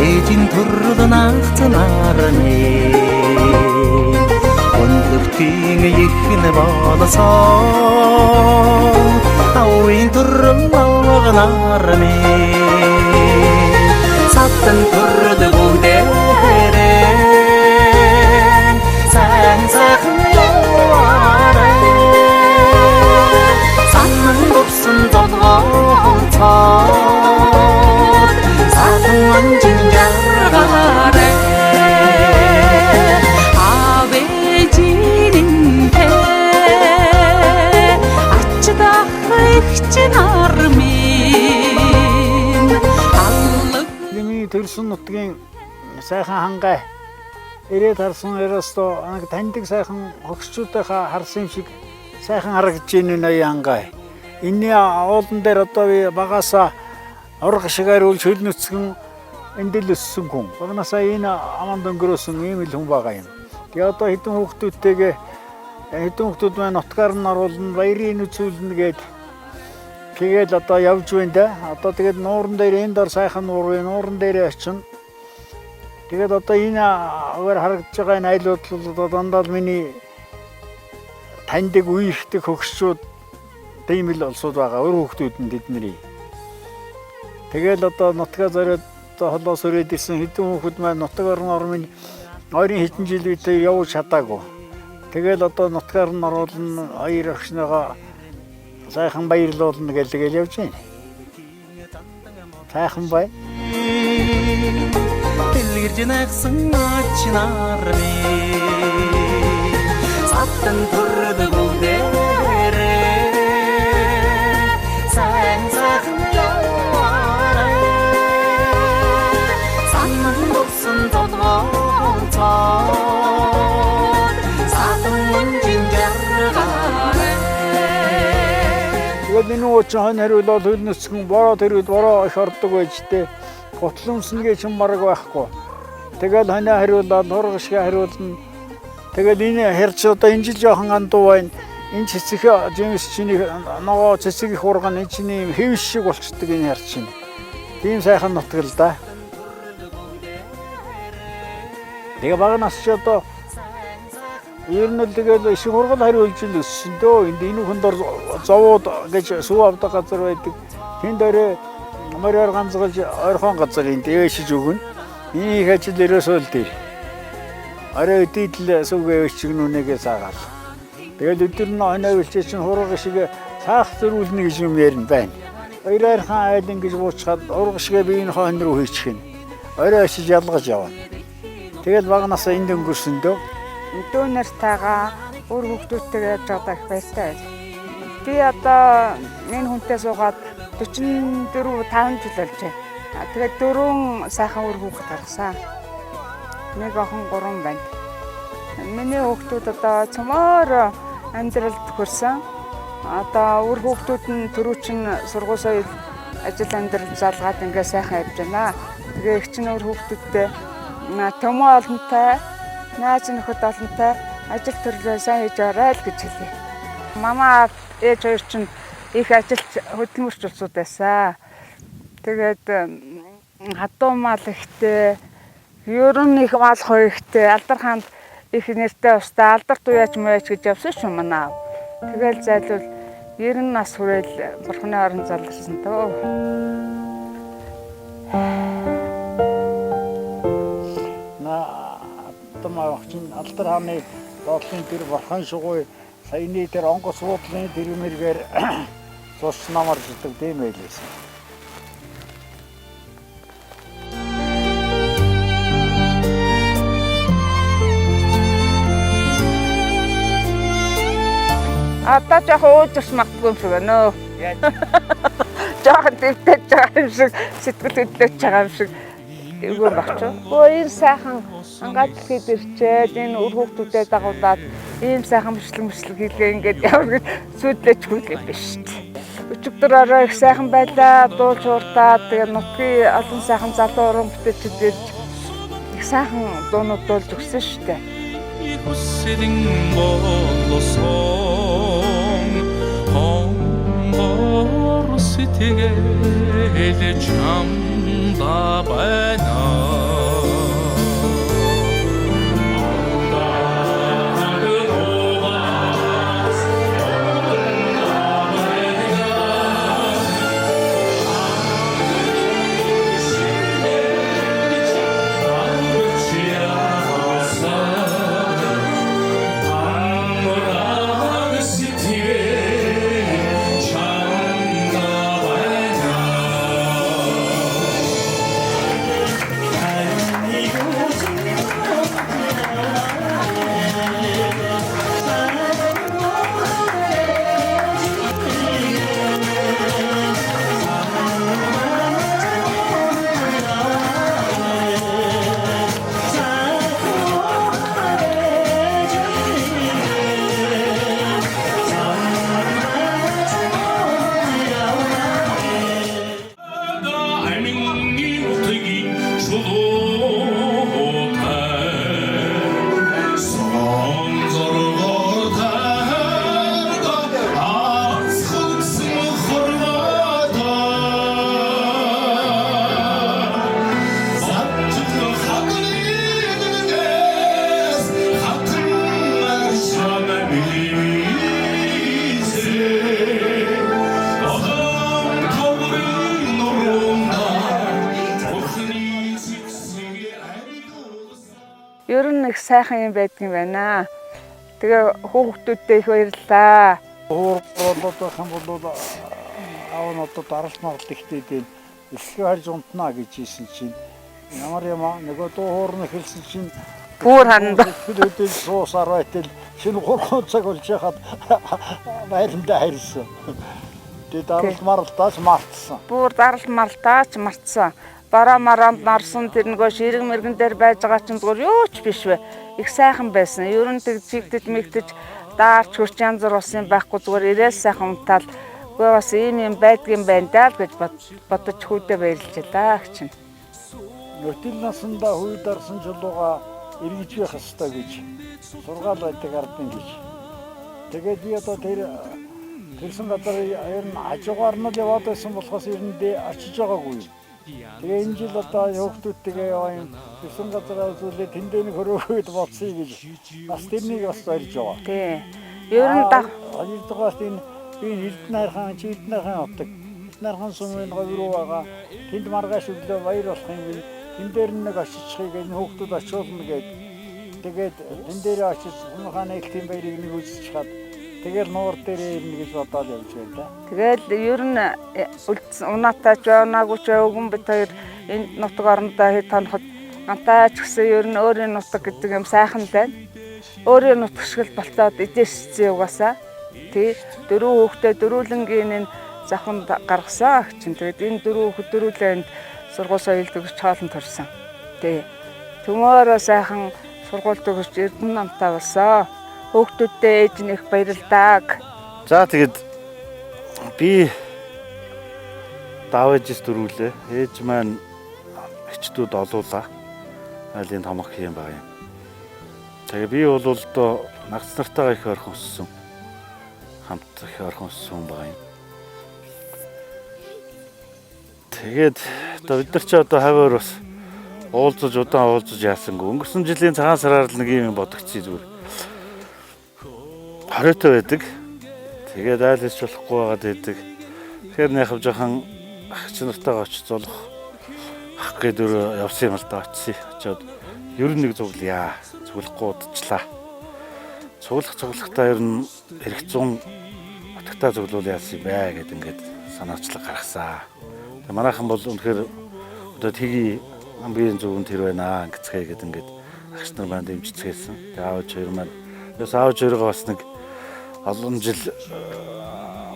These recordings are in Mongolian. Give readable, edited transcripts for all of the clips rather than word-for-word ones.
Эдийн төрөлн ахтанарны Онлөвтийн ихнэ болсон Ауын төрөл авганарны Саттан төрөл бүгдээрээ Сайн сайхан яваарай Санан дурсан зодгоон цаад Сатын анжин жаргаарай Авэжиринтэй Ачдах ихчин армин Миний төрсөн нутгийн сайхан хангай ирээд харсан ерөөсөө таньдаг сайхан хөгшчүүдийнхээ харсан юм шиг сайхан харагдаж байна аяа хангай. Энэний уулан дээр одоо би багасаа ураг шигээр үл шөл нүцгэн эндэл өссөн хүн. Багнасаа энэ аманд өнгөрөөсөн ийм л хүн байгаа юм. Тэгээ одоо хэдэн хүүхдүүд маань нутгаар нь оруулна, баярын үзүүлнэ гээд тэгээд одоо явж байна да. Одоо тэгээд нууран дээр энэ дор сайхан нууран дээр очино. Тэгээд одоо энэ аваар харагдаж байгаа энэ айлууд бол дандаа миний таньдаг үеийнхдэг хөгшчүүд тийм л олсууд байгаа. Өөр хүүхдүүд нь тэдний. Тэгэл одоо нутгаа зориод холоос өрөөд ирсэн хэдэн хүүхэд маань нутаг орны ойрын хэдэн жил үедээ явж чадаагүй. Тэгэл одоо нутгаар нь оруулна, хоёр агшныгаа сайхан баярлуулна гэлгээл явж байна. Сайхан бай. Дэлгэрж найгсан ачнарми. Саттан төрөд бүгдээрээ сайн сайхан яваарай. Санан дурсан зодгоон цаад Сатын анжин жаргаарай. Тэгээд энэ уучхан хариулал хөлнөсгөн бороо төрөд бороо их ордог байж тээ. Готломснгийн ч марг байхгүй. Тэгэл ханаа хариулал хургашгаа хариулна. Тэгэл энэ хэрч одоо энэ жил жоохон андуу байна. Энэ цэцэг жимс чиний ногоо цэцэг их урган энэ чиний хэвш шиг болчдөг энэ хэрч чинь. Тийм сайхан нутгал да. Тэгээ багнаас ч одоо ер нь л тэгэл ишиг ургал хариулж л өссөн дөө. Энэ хүн дор зовоод гэж сүү авдаг газар байдаг. Тэн дээрээ морьор ганцгалж ойрхон газар энэ дээшиж өгнө. Ийм их ажил ерөөсөө л дээр. Арай өдөл сүгээ өчгнүүнэгээ саагаал. Тэгэл өдөр нь хоноо үлчээ чинь хурга шиг цаах зөрүүлнэ гэж юм ярина байна. Хоёрхан айл ингэж буучгаад урга шигээ биеийн хон руу хийчихнэ. Орой очиж ялгаж явна. Тэгэл багнасаа энд өнгөрсөн дөө. Дүүнэртэйгээ өөр хүүхдүүдтэйгээ яаж байгаа их баяртай. Би одоо энэ хүнтэй суугаад 44-5 жил болж байна. Тэгээд 4 сайхан өөр хүүхэд гаргасан. Нэг охин 3 байна. Миний хүүхдүүд одоо цомоор амьдралд хүрсэн. Одоо өөр хүүхдүүд нь төрүүчин сургууль соёл ажил амьдрал залгаад ингээ сайхан явж байна. Тэгээ их чинь өөр хүүхдүүдтэй төмөө олонтой, нааж нөхөд олонтой ажил төрлөө сайн хийж орой л гэж хэлье. Мама ээж хоёр чинь их ажилт хөдөлмөрч улсууд байсан. Тэгээд хадуу мал ихтэй, ерөн их мал хоёр ихтэй, алдар хаанд их нэртэй устаа алдарт уяач маяч гэж явсан шүү манаа. Тэгэл зайлвал 90 нас хүрээл бурхны орон залгасан тоо. Томоочин алдар хааны бодлын тэр бурхан шугуй саяны тэр онгоц буудлын тэрмэргээр цус намарч гэдэг тийм байлээсэн. Одоо яг ууж ус магтгүй юм шиг байна. жоохон дэвтэж байгаа юм шиг сэтгэл хөдлөж байгаа юм шиг эвгүй багч. Энэ сайхан ангаад дэлхийд ирчээд энэ үр хүүхдүүдэд дагуулад ийм сайхан бичлэг хийлгээ ингээд явах гэж сүйдлэж хүлээ биш шүү дээ. Өчигдөр орой их сайхан байлаа, дуулж уурдаад тэгээ нутгийн олон сайхан залуу уран бүтээлчид ирж их сайхан дуунууд дуулж өгсөн шүү дээ. Хүсэлэн болосон хонгор сэтгэл чамда байна. Ер нь их сайхан юм байдгийн байна. Тэгээ хүүхдүүдтэй их баярлалаа. Болоод байх юм бол аав нь одоо даралт маргалт ихтэй дээ. Эсгээ харж унтнаа гэж хэлсэн чинь ямар юм нөгөө дуу хоорн хэлсэн чинь Бүр ханд хөдөлгөөн суусаар байтал шинэ 3 цаг болж яхад байландаа харьсан. Тэгээ даралт маргалтаас мартсан. бүр даралт мартаач мартсан. Бараа мараанд нарсан тэр нөгөө ширэг мэргэн дээр байж байгаа чинь зүгээр юу ч биш вэ. Их сайхан байсан. Ер нь тэгж мэгдэж даарч хурц янз бүр усын байхгүй зүгээр ирээс сайхан унтаал. Гэхдээ бас ийм байдгийн байна даа л гэж бодож хүүдээ баярлжээ чинь. Нөтөл насандаа хүй дарсан жолоогаа эргэж байх ёстой гэж сургаал байдаг ардын гэж. Тэгээд би одоо тэрсэн газар ер нь ажуугаар нь яваад байсан болохоос эрэндээ очиж байгаагүй. Тэгээ энэ жил одоо хүүхдүүдтэйгээ яваа юм. Тэрсэн газараа зүйлээ тэндээ нэг хөрөөхөд болцъё гэж бас тэрнийг бас зорж байгаа. Тий. Ер нь хоёрдугаарт энэ Эрдэнэхан Чилдэнэхан утдаг. Эрдэнэхан сумын говьруу байгаа. Тэнд маргааш өглөө баяр болох юм би тэн дээр нэг очичихыг энэ хүүхдүүд очиулна гэд. Тэгээд тэн дээр очиж Хумхааны элтийн баярыг нэг үзчих чад. Тэгэл нуур дээрээ ирнэ гэж бодоод явж байна да. Тэгэл ер нь унаатай ч унаагүй ч өгөн бит хоёр энэ нутаг орондоо хэд тоноход гантаач гэсэн ер нь өөрийн нутаг гэдэг юм сайхан байна. Өөрийн нутаг шиг л болтоод эдээсцээ угаасаа. Тий дөрөв хүүхдээ дөрүүлэнгийн энэ завханд гаргасан чинь тэгээд энэ дөрөв хүүхэд дөрүүлэнд сургууль соёлд өгч хоолн төрсөн. Тий төмөөрөө сайхан сургуульд өгч Эрдэнэ намтай болсон. Хүүхдүүдтэй ээж нь их баярлалаа. За тэгэд би даважс дөрүүлээ. Ээж маань хчдүүд олуулаа. Айлын томох юм байна. Тэгээ би бол одоо нагц нартайгаа их ойрхон өссөн. Хамт их ойрхон өссөн байна. Тэгээд одоо бид нар ч одоо хаваар бас удаан уулзаж яасангүй. Өнгөрсөн жилийн цагаан сараар л нэг юм бодогцъя зүгээр. Хоройтой байдаг. Тэгээд айл хийж болохгүй байгаад байдаг. Тэгэхээр нэг жоохон ах нартайгаа очиж зулах ах гэдэг явсан юм л да очив. Очоод ер нь нэг цуглая. Цуглахгүй удажлаа. Цуглахтаа ер нь эрх 100 утгатай цуглуул яасан юм бэ гэд ингээд санаачлаг гаргасан. Тэгээ манайхан бол үнэхээр одоо тгий хамгийн зөвөн тэр байна гэцгээ гэд ингээд агш нар маань дэмжицгээсэн. Тэгээ аавч хоёр маань аавч хоёроо бас нэг олон жил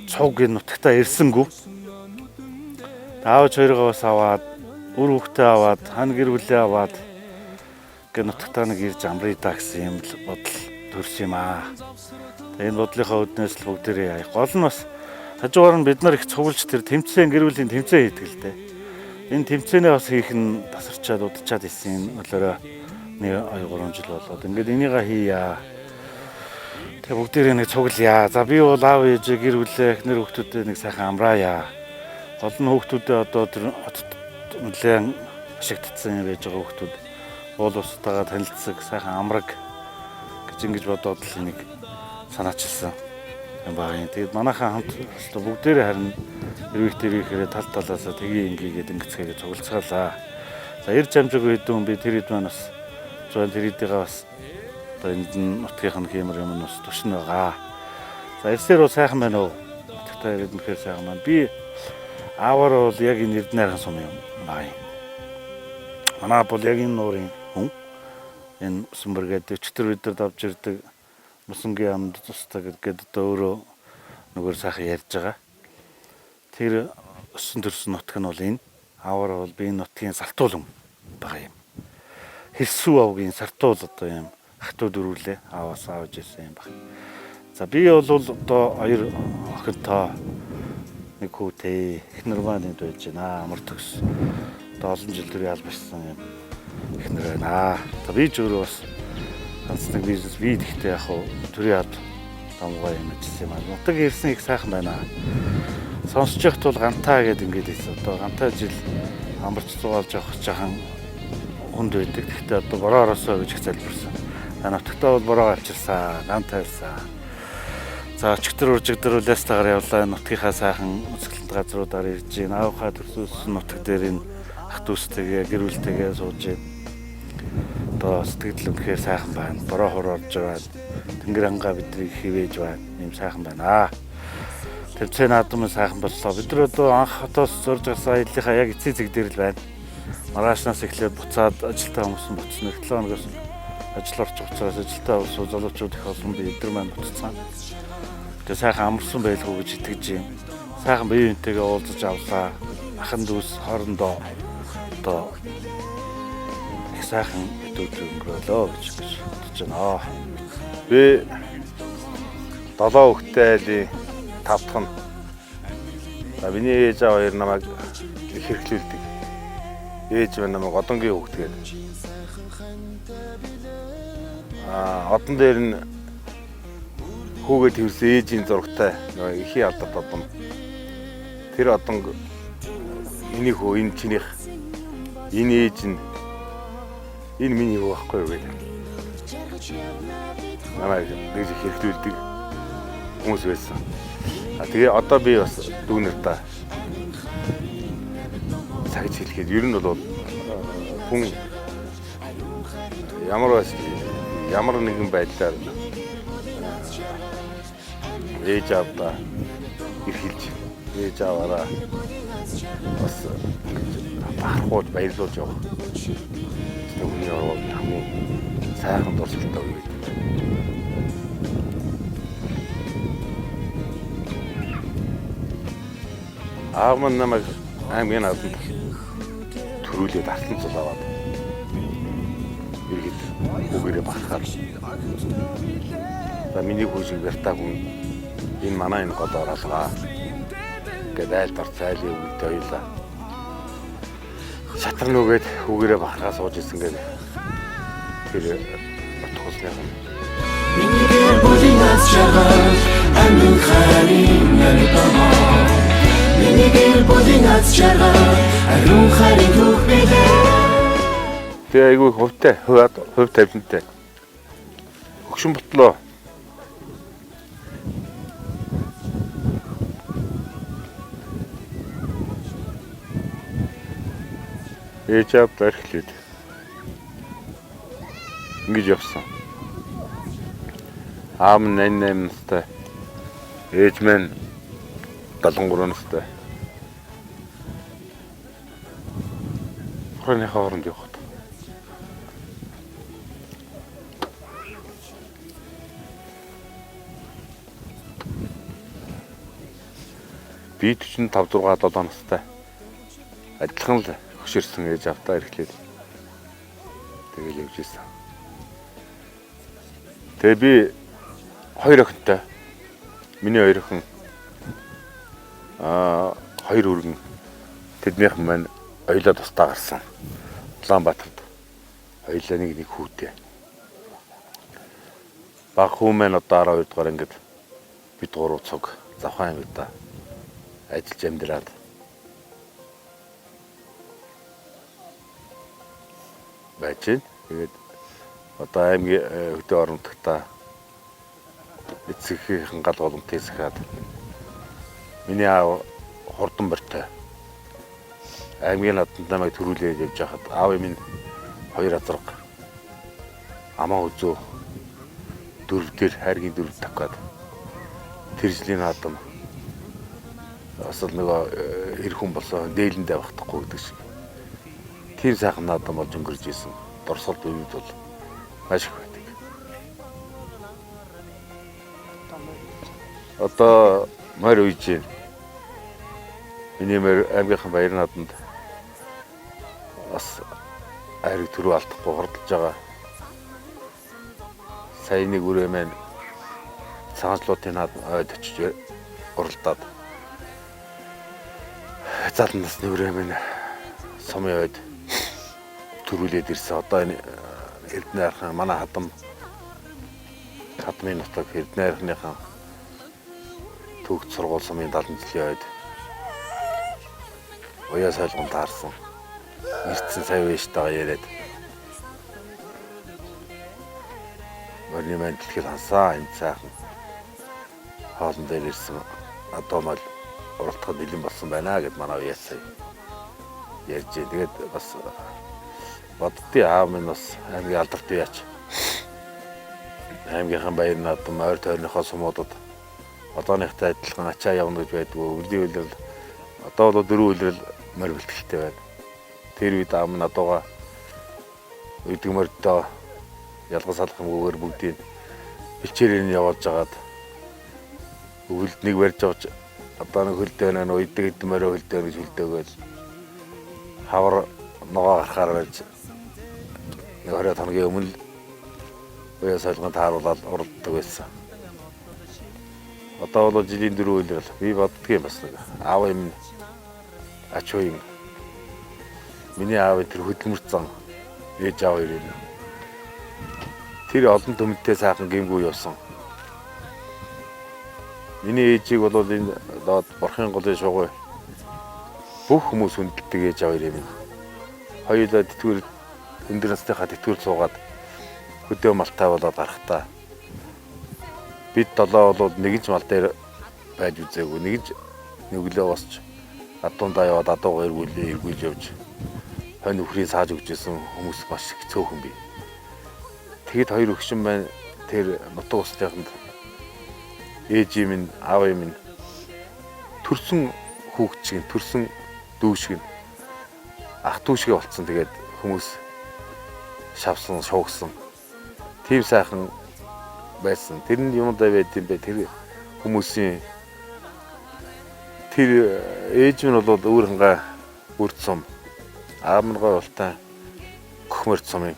цуг энэ нутагтаа ирсэнгүй. Аавч хоёроо бас аваад, үр хүүхдээ аваад, хан гэр бүлээ аваад гэ нутагтаа нэг ирж амрыг да гэсэн юм л бодол төрс юм аа. Энэ бодлынхаа үднээс л бүгдээрээ яа. Гол нь бас хажуугаар нь бид нар их цуглж тэр тэмцээн гэр бүлийн тэмцээн хийдэг л дээ. Энэ тэмцээнээ бас хийх нь тасарчаад удачаад исэн болоороо 1-2-3 жил болоод ингээд энийгээ хийя. Тэгээ бүгдээрээ нэг цуглая. За би бол аав ээж гэр бүлээ эхнэр хүүхдүүдэд нэг сайхан амраая. Гол нь хүүхдүүдээ одоо тэр нэлээд ашигтдсан байж байгаа хүүхдүүд уул устдаагаа танилцдаг сайхан амраг гэж ингэж бодоод л нэг санаачилсан юм байна. Тэгээд манайхаа хамт бүгдээрээ харин эрвэхтэрийнхээ тал талаасаа тгий ингээгээд ингэцгээгээ цуглацгаалаа. За ирж амжаагүй хэдэн би тэр хэд маань бас зүүн тэр хэдийгээ бас одоо энд нутгийнх нь хэмэр юм бас тушин байгаа. За эрсээр бол сайхан байна уу? Нутгтай ирээд үнэхээр сайхан байна. Би аавар бол яг энэ Эрдэнэхэн сум юм байна. Манай бол яг энэ нуурын хүн. Энэ Сүмбэргээд өчтөр өдөр давж ирдэг Мусангийн амд тустай гэдэг одоо өөрөө нөгөө сайхан ярьж байгаа. Тэр өссөн төрсөн нутг нь бол энэ. Аавар бол би энэ нутгийн сартуулан байгаа юм. Хэрсүү авгийн сартуул одоо юм хатууд өрүүлээ ааваас авж ирсэн юм байна. За би бол одоо 2 охинтой нэг хүүтэй эхнэр маань байж байна. Амар төгс. Одоо олон жил төрийн албаштсан юм эхнэр байна. За би ч өөрөө бас ганц нэг бизнес бий гэхдээ яг хуу төрийн алба тамгаа юм ажилласан юм аа. Нутаг ирсэн их сайхан байна. Сонсож яхад бол гантаа гэдэг ингээд хэлсэн. Одоо гантаа жил амарч зугаалж явах жахан хүнд байдаг. Гэхдээ одоо бороо ороосоо гэж их залбирсан. Нутагтаа бол бороо авчирсан, гантаа ирсэн. За өчигдөр уржигдөр лестагаар явлаа. Нутгийнхаа сайхан үзэсгэлэнт газруудаар ирж гин. Аавхаа төрсөлсөн нутаг дээр энэ ах дүүстэйгээ гэр бүлтэйгээ сууж гин. Одоо сэтгэл үнэхээр сайхан байна. Бороо хор орж байна. Тэнгэр ангаа бидрийг хивээж байна. Ийм сайхан байна. Тэмцээн наадмын сайхан боллоо. Бид нар одоо анх хотоос зурж гарсан аяллахаа яг эцсийн зэг дээр л байна. Маргаашнаас эхлээд буцаад ажилтаа хүмүүс буцсан. 7 хоногоос ажил орж буцаас ажилтаа ус залуучууд их олон би өдөр маань буцсан. Тэгээ сайхан амарсан байлгүй гэж итгэж юм. Сайхан бие биентэйгээ уулзаж авлаа. Ахан дүүс хоорондоо одоо их сайхан өдөр өнгөрөөлөө гэж бодож байна. Би 7 хүүхэдтэй айлын 5 дахь нь. За миний ээж аваа хоёр намайг их хэрэглүүлдэг. Ээж минь намайг одонгийн хүүхэд гэдэг. Одон дээр нь хүүгээ тэрсэн ээжийн зурагтай нөгөө ихийн алдарт одон. Тэр одон энийг хөө энэ чинийх энэ ээж нь энэ миний хөө байхгүй юу гэдэг. Намайг гэж хэрэглүүлдэг хүмүүс байсан. Тэгээ одоо би бас дүүнэр та цагж хэлэхэд ер нь бол хүн ямар нэгэн байдлаар ээж аваа эрхэлж ээж аваараа бас бахархуулж баярлуулж явах. Хүний ороо хамгийн сайхан дурсгалтай үе. Аав маань намайг аймгийн наадманд төрүүлээд артан цул аваад иргэд хүүгээрээ бахархаад. За миний хүүшиг бертаа хүн энэ манай энэ гол оролгоо гэдэг айлд орц айлын үгтэй ойлаа. Шатар нүгээд хүүгээрээ бахархаа сууж исэн гэдэг. Тэр утгасны юм. Миний гэр бүлийн аз жаргал амин харин ярдамаа. Миний гэр бүлийн аз жаргал ариун харин түүх билээ. Тэгээ айгүй хувьтай, хувь тавилантай. Хөгшин ботлоо. Ээж аваа эрхлээд ингэж явсан. Аав нь 88 настай. Ээж маань 73 настай. Хөрний хооронд явах. Би 45 6 7 настай. адилхан л хөшөрсөн ээж автаа ирэхлээр тэгэл явж ирсэн. Тэгээ би 2 охинтой. Миний 2 охин 2 өргөн тэднийх маань хоёулаа тусдаа гарсан. Улаанбаатарт хоёулаа нэг хүүтэй. Баг хүү маань одоо 12 дугаар ангид бид 3 цог Завхан аймагта ажиллаж амьдраад байж байна. Тэгээд одоо аймгийн хөдөө оронтогта эцэгхийн гал боломт хийсгээд миний аав хурдан бортой аймгийн надад намайг төрүүлээд явж байхад аав минь 2 азарга амаа үзөө дөрв дээр хайргийн дөрв тавхад тэр жилийн наадам асал нөгөө эр хүн болсон дээлэндээ багтахгүй гэдэг шиг тийм сайхан наадам болж өнгөрж исэн дурсгал бивд бол маш их байдаг. Одоо морь үйж байна. Миний морь аймгийнхан баяр наадамд бас айрыг төрөө алдахгүй хордолж байгаа. Сайн нэг үрээ маань цаашлуудын наад ойд очиж уралдаад залан насны үрээ маань сумын ойд төрүүлээд ирсэн. Одоо энэ Эрдэнэ архан манай хадмын нутаг Эрдэнэ архныхаа төгс сургууль сумын 70 жилийн ойд уяа сайлгон таарсан. Ирсэн сая вэштайгаа яриад морины маань дэлхийд хансаа энэ цаахан хоолн дээр ирсэн. Одоо мал уралдахад бэлэн болсон байна гэд манай уяа сая ярьж. Тэгээд бас боддгийн аав минь бас аймгийн алдарт уяач. Аймгийнхан баяр наадам ойр тойрныхоо сумуудад одооныхтай адилхан ачаа явна гэж байдгүй. Өглөө үлрэл одоо бол 4 үлрэл морь бэлтгэлтэй байна. Тэр үед аав минь адууга үйдэг морьтой ялган салхамгүйгээр бүгдийг бэлчээрээр нь явуулж агаад өвөлд нэг барьж авч одоо нэг хөлдөө байна үйдэг эд морь хөлдөө гэж хөлдөөгөл хавар ногоо гарахаар байж нэг 20 хоногийн өмнө уяа сайлганд тааруулаад уралддаг байсан. Одоо бол жилийн 4 үлрэл би боддгийн бас нэг аав юм ач уу юм. Миний аав тэр хөдөлмөрт зан ээж аав хоёр юм. Тэр олон төмөнтэй сайхан гимгүү явсан. Миний ээжийг бол энэ доод борхын голын шугуй бүх хүмүүс хүндэлдэг ээж аав хоёр юм. Хоёулаа тэтгэр өндөр насныхаа тэтгэр суугаад хөдөө малтаа болоод гарахтаа бид 7 бол нэг ч мал дээр байж үзээгүй. Нэг ч нүглөө босч адуундаа яваад адуугаа эргүүлж явж хонь өхрийн сааж өгчээсэн хүмүүс маш их цөөхөн бий. Тэгэд 2 өгшин байна. Тэр нутаг устынханд ээж минь аав минь төрсөн хүүхд шиг төрсөн дүү шиг ах дүү шиг болцсон. Тэгээд хүмүүс шавсан шуугсан. Тийм сайхан байсан. Тэр нь юмдаа байд юм бэ. Тэр хүмүүсийн тэр ээж минь бол өөрхөнгөө үрд сум аав минь гой ултай Хөхмөрт сумын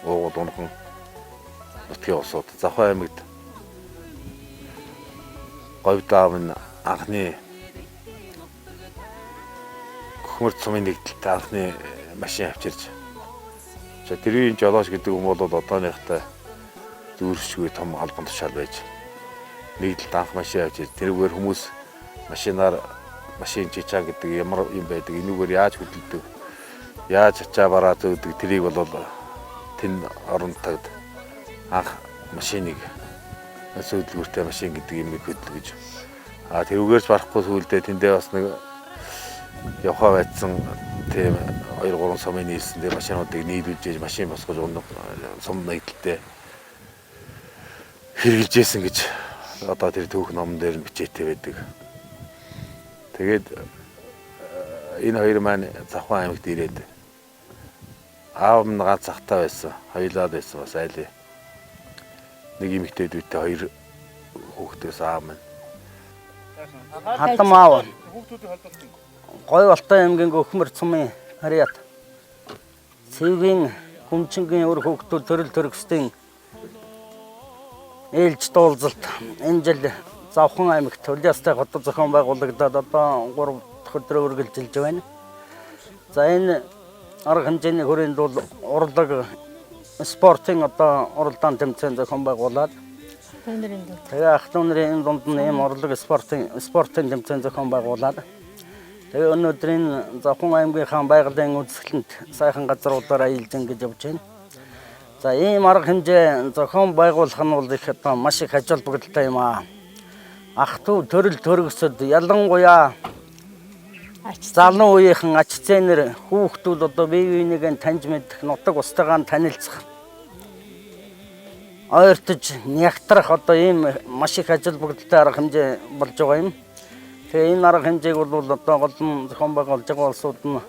уугуул унхан нутгийн улсууд Завхан аймагт говьд аав минь анхны Хөхмөрт сумын нэгдэлт анхны машин авчирч. За тэрийн жолооч гэдэг юм бол одооныхтай зүүршгүй том албан тушаал байж нэгдэлт анх машин авчирч. Тэрүүгээр хүмүүс машинаар машин чичаа гэдэг ямар юм байдаг, энүүгээр яаж хөдөлдөг, яаж ачаа бараа зөөдөг, тэрийг бол тэн оронтогд анх машиныг сөүдлгүүртэй машин гэдэг юмыг хөдөлгөж. Тэрүүгээрч барахгүй сүүлдээ тэндээ бас нэг явхаа байцсан тийм 2-3 сумын нийлсэндээ машинуудыг нийлүүлж машин босгож сум нэгдэлтэй хэрэгжилжсэн гэж одоо тэр түүх номон дээр нь бичээтэй байдаг. Тэгээд энэ хоёр маань Завхан аймагт ирээд аав нь ганц захтай байсан, хоёулаад байсан бас айлын. Нэг эмэгтэй дүүтэй 2 хүүхдээс аав маань. Хатам аав. гой Алтай аймгийн Өхмөр цумын харьяат цэвгийн хүмчингийн өр хөвгтүүд төрөл төрөстэй ээлж дуулзалт энэ жил Завхан аймагт Улиастай хотод зохион байгуулагдаад одоо 3 дахь өдрөө үргэлжилж байна. За энэ арга хэмжээний хүрээнд бол урлаг спортын одоо уралдаан тэмцээн зохион байгуулад тэгээ ах トゥ нарын дунд нь ийм урлаг спортын тэмцээн зохион байгуулад тэгээ өнөөдрийн Завхан аймгийнхаа байгалийн үзэсгэлэнт сайхан газруудаараа ийлж ингэж явж байна. За ийм арга хэмжээ зохион байгуулах нь бол их одоо маш их ажил бүгдэлтэй юм аа. Ах トゥ төрөл төрөсөд ялангуяа залуу үеийнхэн ач зээнэр хүүхдүүд одоо бие биенийгээ таньж мэдэх, нутаг устдаагаа танилцах, ойртож нягтрах одоо ийм маш их ажил бүгдэлтэй арга хэмжээ болж байгаа юм. Тэгээ энэ арга хэмжээг бол одоо голн зохион байгуулж байгаа улсууд нь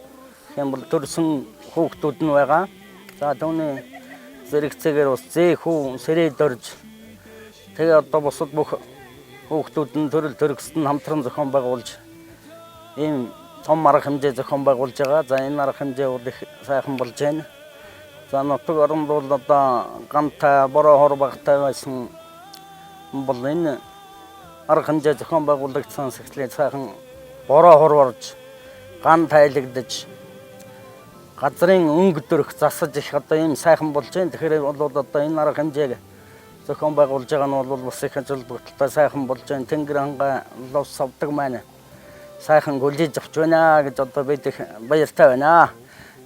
юм бол төрсөн хүүхдүүд нь байгаа. За түүний зэрэгцээгээр бас зээх сэрээд орж тэгээ одоо бусад бүх хүүхдүүд нь төрөл төрөсөд нь хамтран зохион байгуулж ийм том арга хэмжээ зохион байгуулж байгаа. За энэ арга хэмжээ бол их сайхан болж байна. За нутаг оронд бол одоо гантай бороо хор багтай байсан бол энэ арга хэмжээ зохион байгуулагдсан сэхлээ сайхан бороо хор орж ган тайлагдаж газрын өнгө дөрөх засаж их одоо ийм сайхан болж байна. Тэгэхээр бол одоо энэ арга хэмжээг зохион байгуулж байгаа нь бол бас их ажил бүгдэлтэй сайхан болж байна. Тэнгэр хангаа лов савдаг маань сайхан гүлж авч байна гэж одоо бид их баяртай байна.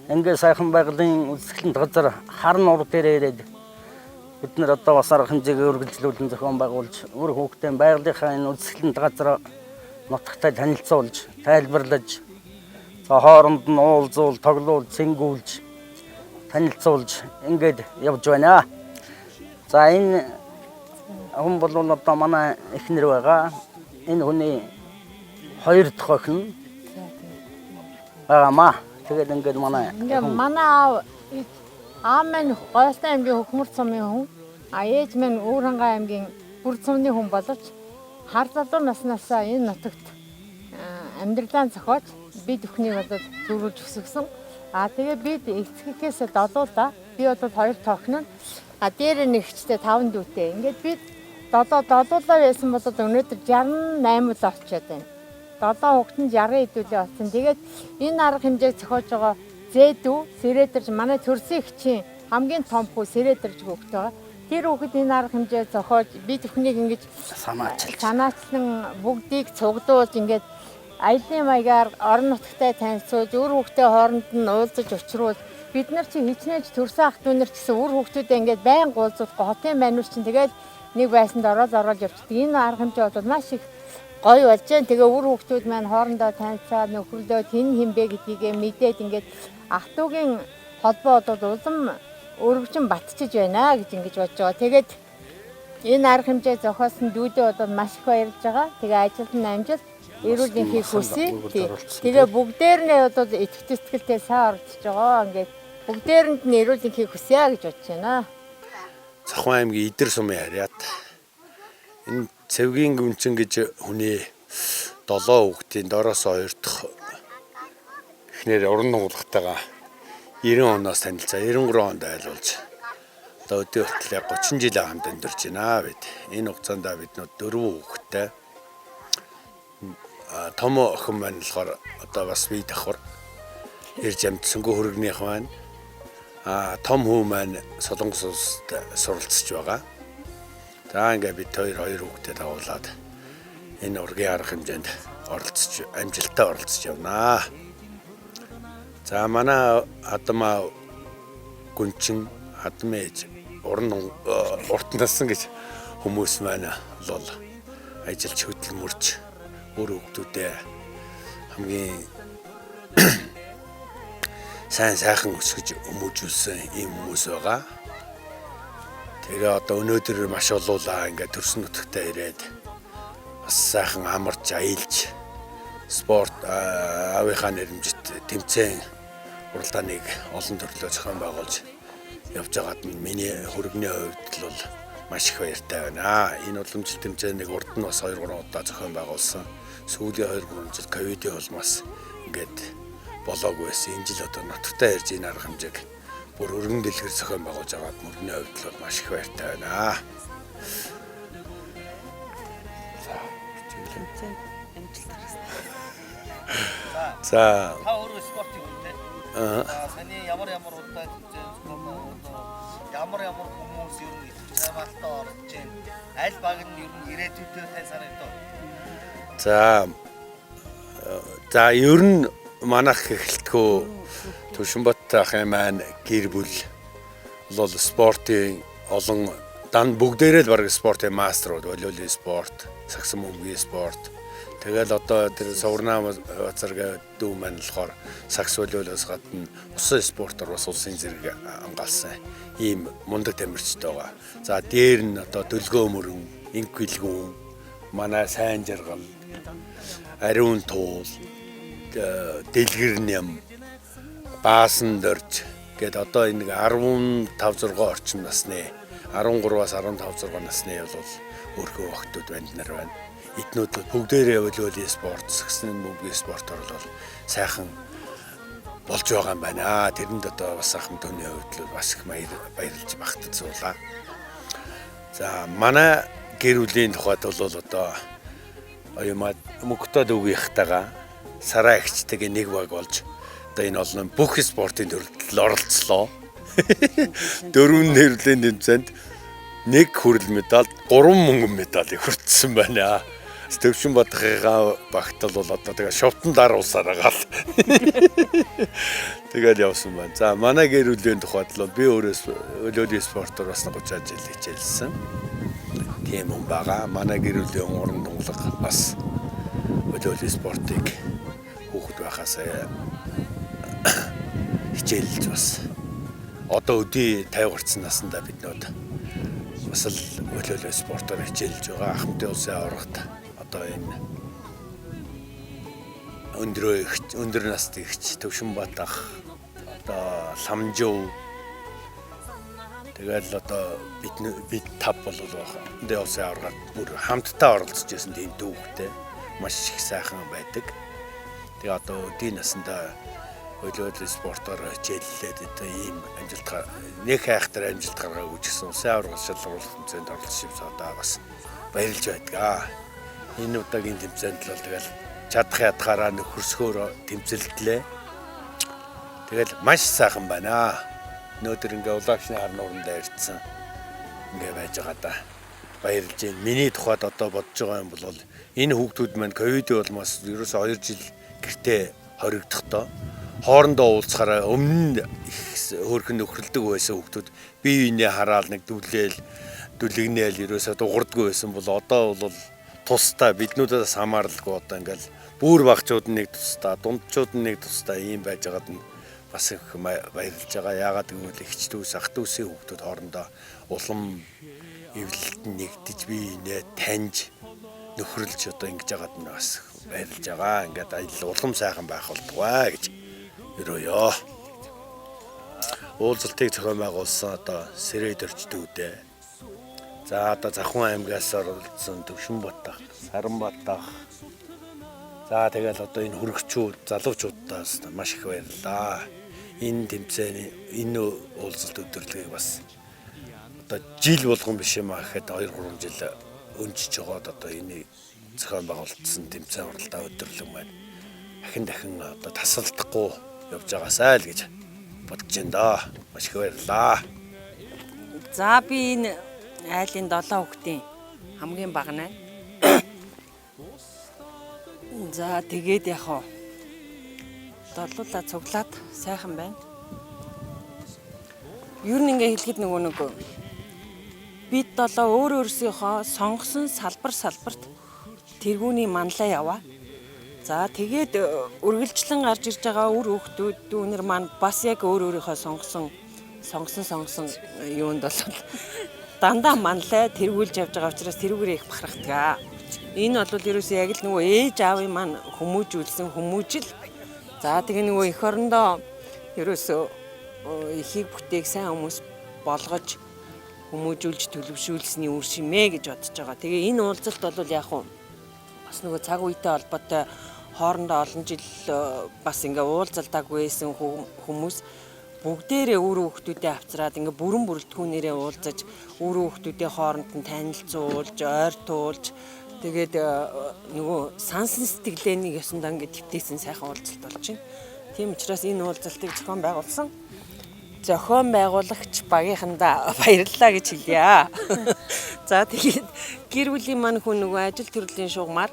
Ингээ сайхан байгалийн үзэсгэлэнт газар хар нур дээр ирээд бид нэр одоо бас арга хэмжээгээ үргэлжлүүлэн зохион байгуулж өөр хүүхдийн байгалийнхаа энэ үзэсгэлэнт газар нутагтай танилцуулж, тайлбарлаж, за хооронд нь уулзуул, тоглуул, цэнгүүлж, танилцуулж ингээд явж байна. За энэ хүн бол одоо манай эхнэр байгаа. Энэ хүний 2 дахь охин байгаамаа. Тэгээд ингээд манай аав маань Голтой аймгийн Өхмөр цумын хүн, ээж маань Өвөрхангай аймгийн Бүр цумны хүн боловч хар залуу наснаасаа энэ нутагт амьдралаа зохиож бид өхнийг болоод төрүүлж өсгсөн. Тэгээ бид эцгийнхээс долуулаа. Би бол 2 дахь охин нь дээр нэг хчтэй 5 дүүтэй. Ингээд бид долуулаа байсан бол өнөөдөр 68 л очиод байна. 7 хүүхэд нь 60 хэдүүлээ болсон. Тэгээд энэ арга хэмжээг зохиож байгаа зээдүү Сэрээдэрж манай төрсөн ихчийн хамгийн том хүү Сэрээдэрж хүүхэд байгаа. Тэр хүүхэд энэ арга хэмжээ зохиож бид өхнийг ингэж санаачлан бүгдийг цуглуулж ингээд аялын маягаар орон нутагтай танилцуулж өөр хүүхдээ хооронд нь уулзаж учруулж бид нар чи хичнээн төрсөн ах トゥ нар гэсэн өөр хүүхдүүдээ ингээд байн гуулзуулахгүй хотын манууч чинь тэгээд нэг байсанд ороод явчихдаг. Энэ арга хэмжээ бол маш их гоё болж байна. Тэгээ өөр хүүхдүүд маань хоорондоо танилцаад нөхөрлөө тэн хинбэ гэдгийг мэдээд ингээд ах トゥ гийн холбоо бол улам өргөжин батчиж байна гэж ингэж бодож байгаа. Тэгээд энэ арга хэмжээ зохиосон дүүдээ бол маш их баярлж байгаа. Тэгээ ажилд нь амжилт эрүүл энхийг хүсье. Тэгээ бүгдээр нь бол итгэж сэтгэлтэй сайн орж байгаа. Ингээд бүгдээрэнд нь эрүүл энхийг хүсье гэж бодож байна. Завхан аймгийн Идэр сумын харьяат энэ цэвгийн гүнчин гэж хүний 7 хүүхдийн дороос 2 дахь эхнэр уран нуглагтайгаа 90 оноос танилцаа 93 онд айлуулж одоо өдөө хүртэл 30 жил хамт амьдарч байна бид. Энэ хугацаанд бид 4 хүүхэдтэй том охин маань болохоор одоо бас бие давхар ирж амтсангүй хөргөнийх маань том хүү маань Солонгос улсад суралцж байгаа. За ингээ бид хоёр хүүхдэд дагуулад энэ ургийн арга хэмжээнд оролцож амжилттай оролцож явнаа. За манай Адмаа гүнчин Адмээж урт нассан гэж хүмүүс маань бол ажиллаж хөдөлмөрч өөр хүүхдүүдээ хамгийн сайхан өсгөж өмүүлжүүлсэн ийм хүмүүс байгаа. Тэгээ одоо өнөөдөр маш олуулаа ингээд төрсөн нутагтаа ирээд бас сайхан амарч аялж спорт аавынхаа нэрмжит тэмцээн уралдааныг олон төрлөө зохион байгуулж явж байгаад миний хөргөний хувьд бол маш их баяртай байна. Энэ уламжлалт тэмцээнийг урд нь бас 2-3 удаа зохион байгуулсан. Сүүлийн 2-3 жил ковидын улмаас ингээд болоогүй байсан. Энэ жил одоо ноттой ярьж энэ арга хэмжээг бүр өргөн дэлгэр зохион байгуулж аваад мөрний хувьд бол маш их баяртай байна. За та өөрөө спортыг үнтэй. Саний ямар удаа ямар хүмүүс ер нь идэвх хамгаалтаа орж байна. Аль баг нь ер нь ирээдүйдээ тань санагдав. За ер нь манайх эхэлтгөө Төвшинбат ахын маань гэр бүл бол спортын олон дан бүгдээрээ л баг спортын мастерууд, волейболын спорт, сагсан бөмбөгийн спорт. Тэгэл одоо тэр Суврнаа бацарга дүү маань болохоор сагс волейболоос гадна усан спортоор бас улсын зэрэг хамгаалсан ийм мундаг тамирчтай байгаа. За дээр нь одоо Дөлгөө мөрөн, Инквилгүүн, манай сайн жаргал, Ариун туул, Дэлгэр нэм, Баасан дөрж гээд одоо энэ 15-6 орчим насны 13-аас 15-6 насны бол өөрхөн охтууд байна. Эднүүд бүгдээрээ волейболын спорт, сагсан бөмбөгийн спортоор бол сайхан болж байгаа юм байна. Тэрэнд одоо бас ахын төвний хувьд бас их баярлж багтацуулаа. За манай гэр бүлийн тухайд бол одоо оюумад мөнгөтэй дүүгийнхтайгаа сараа ихчтэйгээ нэг баг болж одоо энэ олон бүх спортын төрөлд оролцлоо. 4 нэрлэлийн тэмцээнд 1 хүрэл медаль, 3 мөнгөн медалийг хүртсэн байна. Төвшинбатхыгаа багтал бол одоо тэгээ шовтон даруулсаар байгаа л. Тэгэл явсан байна. За манай гэр бүлийн тухайд бол би өөрөө волейболын спортоор бас 30 жил хичээлсэн. Тийм юм байгаа. Манай гэр бүлийн уран тунгалаг бас волейболын спортыг хүүхэд байхасаа хичээлж бас одоо өдий 50 гарсан наснда биднүүд бас л волейболын спортоор хичээлж байгаа. Ахмадын улсын аврагт одоо энэ өндөр насны ихч Төвшинбат ах одоо Ламжуу тэгэл одоо бид тав бол энэ улсын аврагт бүр хамтдаа оролцож байсан тийм дүүхтэй маш их сайхан байдаг. Тэгээ одоо өдийн насндаа волейболын спортоор хичээллээд одоо ийм амжилт нэг хайхтар амжилт гаргаагүй ч гэсэн улсын аврагт шалгаруулах тэмцээнд оролцсон юм одоо бас баярлж байдаг. Энэ удаагийн тэмцээнд л тэгэл чадах ядгаараа нөхөрсгөөр тэмцэлтлээ. Тэгэл маш сайхан байна. Өнөөдөр ингээ улаагчны хар нуурандаа ирдсэн. Ингээ байж байгаа да. Баярлж байна. Миний тухайд одоо бодож байгаа юм бол энэ хүүхдүүд маань ковидын улмаас ерөөсөө 2 жил гэртээ хоригдохдоо хоорондоо уулзахаараа өмнө их хөөрхөн нөхрөлдөг байсан хүүхдүүд бие биенээ хараал нэг дүлэгнээл ерөөсөө дуурдаггүй байсан бол одоо бол тусдаа биднүүдээс хамааралгүй одоо ингээл бүр багчууд нэг тусдаа, дундчууд нэг тусдаа ийм байж байгаад нь бас их баярлж байгаа. Яагаад гэвэл ихч дүүс, ах дүүсийн хүүхдүүд хоорондоо улам эвлэлт нэгдэж биенээ таньж нөхрөлж одоо ингэж яагаад нь бас баярлж байгаа. Ингээд аялал улам сайхан байх болтугай гэж өрөөё. Уулзалтыг зохион байгуулсан одоо Сэрээд орчдүүдээ. За одоо Завхан аймгаас оролцсон Төвшинбат ах, Саранбат ах. За тэгэл одоо энэ хүрэгчүүд, залуучуудаас маш их баярлалаа. Энэ тэмцээний энэ уулзалт өдөрлөгийг бас одоо жил болгон биш юм аа гэхэд 2-3 жил өнжиж жоод одоо энэ зохион байгуулсан тэмцээн оролдоо өдөрлөг маань дахин одоо тасалдахгүй явж байгаасай л гэж бодож байна да. Маш их баярлалаа. За би энэ айлын 7 хүүхдийн хамгийн бага наа. За тэгээд яг хоо долуулаа цуглаад сайхан байна. Юу нэг хэлэхэд нөгөө нэг бид 7 өөрөөсийнхөө сонгосон салбарт тэргүүний манлаа яваа. За тэгээд үргэлжлэн гарч ирж байгаа үр хүүхдүүд дүүнер маань бас яг өөрийнхөө сонгосон юунд бол дандаа манлаа тэргүүлж явж байгаа учраас тэрүүгээр их бахархдаг. Энэ бол ерөөсөө яг л нөгөө ээж аавын маань хүмүүжүүлсэн хүмүүжил. За тэгээ нөгөө эх орондоо ерөөсөө эхийг бүтээх сайн хүмүүс болгож хүмүүжүүлж төлөвшүүлсэний үр шимээ гэж бодож байгаа. Тэгээ энэ уулзалт бол яг уу бас нөгөө цаг үетэй холбоотой хоорондоо олон жил бас ингээ уулзалтаагүй байсан хүмүүс бүгдээрээ өөрөө хүүхдүүдээ авцраад ингээ бүрэн бүрэлдэхүүнээрээ уулзаж өөрөө хүүхдүүдээ хооронд нь танилцуулж, ойртуулж тэгээд нөгөө сансан сэтгэлээний ёсондоо ингээ твтээсэн сайхан уулзалт болж байна. Тийм учраас энэ уулзалтыг зохион байгуулсан. Зохион байгуулагч багийнхандаа баярлалаа гэж хэлье. За тэгээд гэр бүлийн маань хүн нөгөө ажил төрлийн шугамар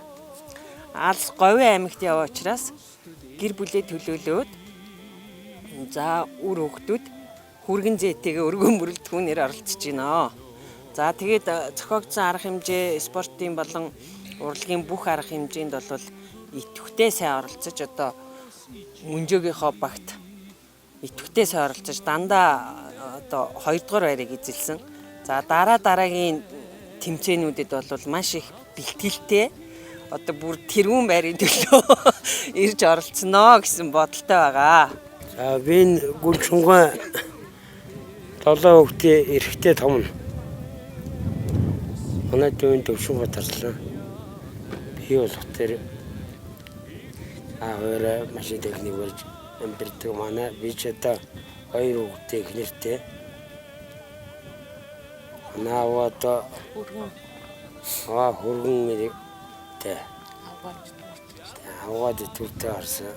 алс Говийн аймагт яваа учраас гэр бүлээ төлөөлөөд за үр хүүхдүүд хүргэн зээтэйгээ өргөн бүрэлдэхүүнээр оролцож байна. За тэгээд зохиогдсон арга хэмжээ, спортын болон урлагийн бүх арга хэмжээнд бол идэвхтэй сайн оролцож одоо мөнжөөгийнхөө багт идэвхтэй сайн оролцож дандаа одоо 2 дугаар байрыг эзэлсэн. За дараагийн тэмцээнүүдэд бол маш их бэлтгэлтэй одоо бүр тэрүүн байрын төлөө ирж оролцсноо гэсэн бодолтой байгаа. За би гүншунгай 7 хүүхдийн эрэгтэй том нь. Манай дүүн төвшнгой тарлаа. Би бол хотээр аваа машин техник болж амьдэрдэг манай би ч одоо 2 хүүхдтэй эхнэртэй. Нааваа хөргөн тэ аваад төртөө харсан.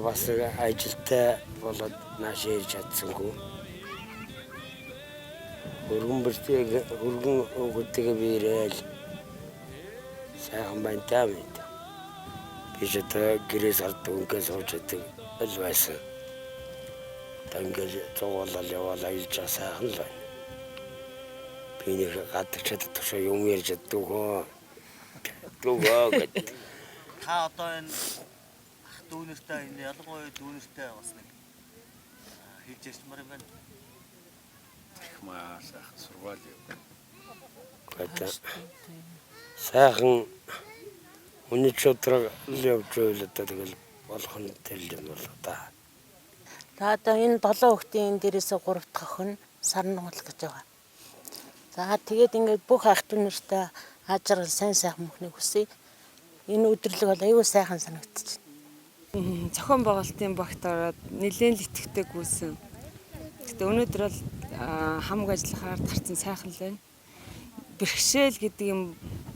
Бас ажилтай болоод нааш ирж чадсангүй. Хөргөн хүүхдтэйгээ бирээл сайхан байна таа мэд. Би ч одоо гэрээс хардаг үнкээс сууж чаддаг л байсан. Тэнгэр зовоолал яваал аялж сайхан л байна. Би нэг гадаг чаддаг тушаа юм ярьж чаддаг хөө. Түгээг. Та одоо энэ дүүнэртэй энэ ялангуяа дүүнэртэй бас нэг хийж ярьчмаар юм байна. Маа сайхан сургаал гэдэг. Сайхан үнэ чодрог явж байл одоо тэгэл болох нь тэл юм бол та. За одоо энэ 7 хүүхдийн дээрээс 3 дахь охин Сарнуул гэж байгаа. За тэгээд ингээд бүх ах トゥ нартай ажрал сайн мөхнийг хүсье. Энэ өдөрлөг бол аюул сайхан санагдчих. Зохион байгуулалтын багт ороод нэлээд л итгэдэг гүйсэн. Гэтэ өнөөдөр бол хамаг ажиллахаар тарцсан сайхан л байна. Бэрхшээл гэдэг юм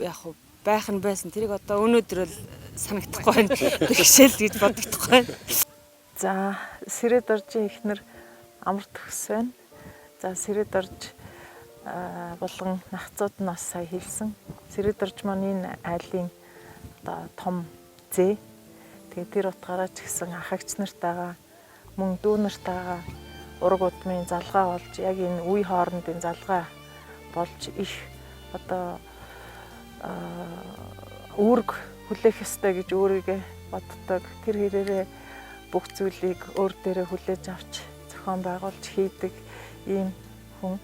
яг байх нь байсан. Тэрийг одоо өнөөдөр бол санагдахгүй байна. Бэрхшээл гэж бодогдохгүй байна. За Сэрэд оржийн ихнэр Амар төгс байна. За Сэрэд орж болон нахцууд нь бас сая хэлсэн. Сэрэд орж маань энэ айлын одоо том зээ. Тэгээд тэр утгаараа ч гэсэн ахагч нартайгаа мөн дүү нартайгаа ураг удмын залгаа болж яг энэ үе хоорондын залгаа болж их одоо үүрэг хүлээх ёстой гэж өөрийгөө боддог. Тэр хэрээрээ бүх зүйлийг өөр дээрээ хүлээж авч зохион байгуулж хийдэг ийм хүн.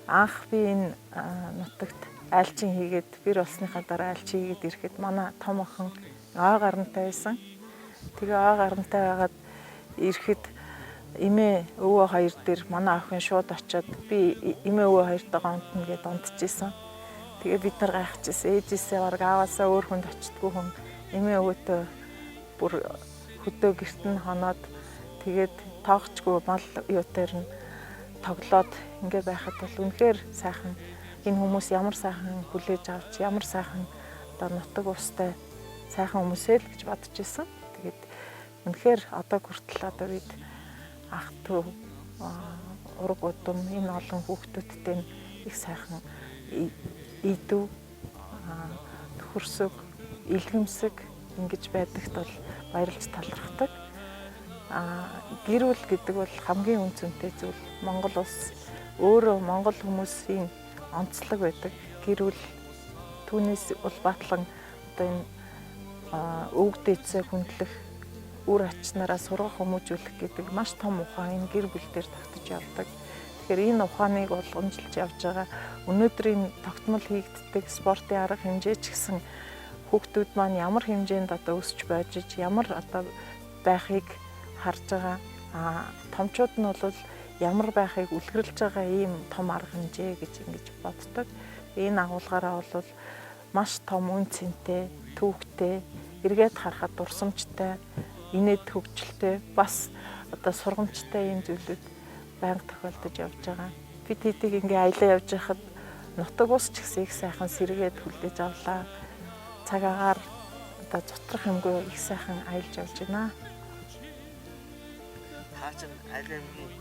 Анх би энэ нутагт айлчин хийгээд бэр болсныхаа дараа айлч хийгээд ирэхэд манай том охин ой гарантай байсан. Тэгээ ой гарантай байгаад ирэхэд эмээ өвөө хоёр дээр манай охин шууд очиод би эмээ өвөө хоёртойгоо онтно гэдээ унтчихсан. Тэгээ бид нар гайхчихсан. Ээжээсээ бараг ааваасаа өөр хүнд очтгүй хүн эмээ өвөөтэй бүр хөдөө гэрт нь хоноод тэгээд тоогчгүй мал юутээр нь тоглоод ингэ байхад бол үнэхээр сайхан энэ хүмүүс ямар сайхан хүлээж авч ямар сайхан одоо нутаг устай сайхан хүмүүсээ л гэж бодож исэн. Тэгээд үнэхээр одоо хүртэл одоо бид ах トゥ ураг удам энэ олон хүүхдүүдтэй их сайхан идэв төхөрсөг илгэмсэг ингэж байдагт бол баярлж талархдаг. Гэр бүл гэдэг бол хамгийн үнцэнтэй зүйл. Монгол улс өөрөө монгол хүмүүсийн онцлог байдаг. Гэр бүл түүнээс улбаатлан одоо энэ өвөг дээдсээ хүндлэх үр ачнараа сургах хүмүүжүүлэх гэдэг маш том ухаан энэ гэр бүл дээр тогтож явдаг. Тэгэхээр энэ ухааныг болгомжилж явж байгаа өнөөдрийн тогтмол хийгддэг спортын арга хэмжээ ч гэсэн хүүхдүүд маань ямар хэмжээнд одоо өсч байж ямар одоо байхыг харж байгаа. Томчууд нь бол ямар байхыг үлгэрлж байгаа ийм том арга хэмжээ гэж ингэж боддог. Энэ агуулгаараа бол маш том үн цэнтэй, төвөгтэй, эргээд харахад дурсамжтай, инээд хөгжилтэй, бас одоо сургамжтай ийм зүйлүүд байнга тохиолдож явж байгаа. Бид хэдийг ингээ аялаа явж байхад нутаг ус ч гэсэн их сайхан сэргээд хүлээж авлаа. Цаг агаар одоо зотрох юмгүй их сайхан аялж явж байна. Хаач аль аймгийн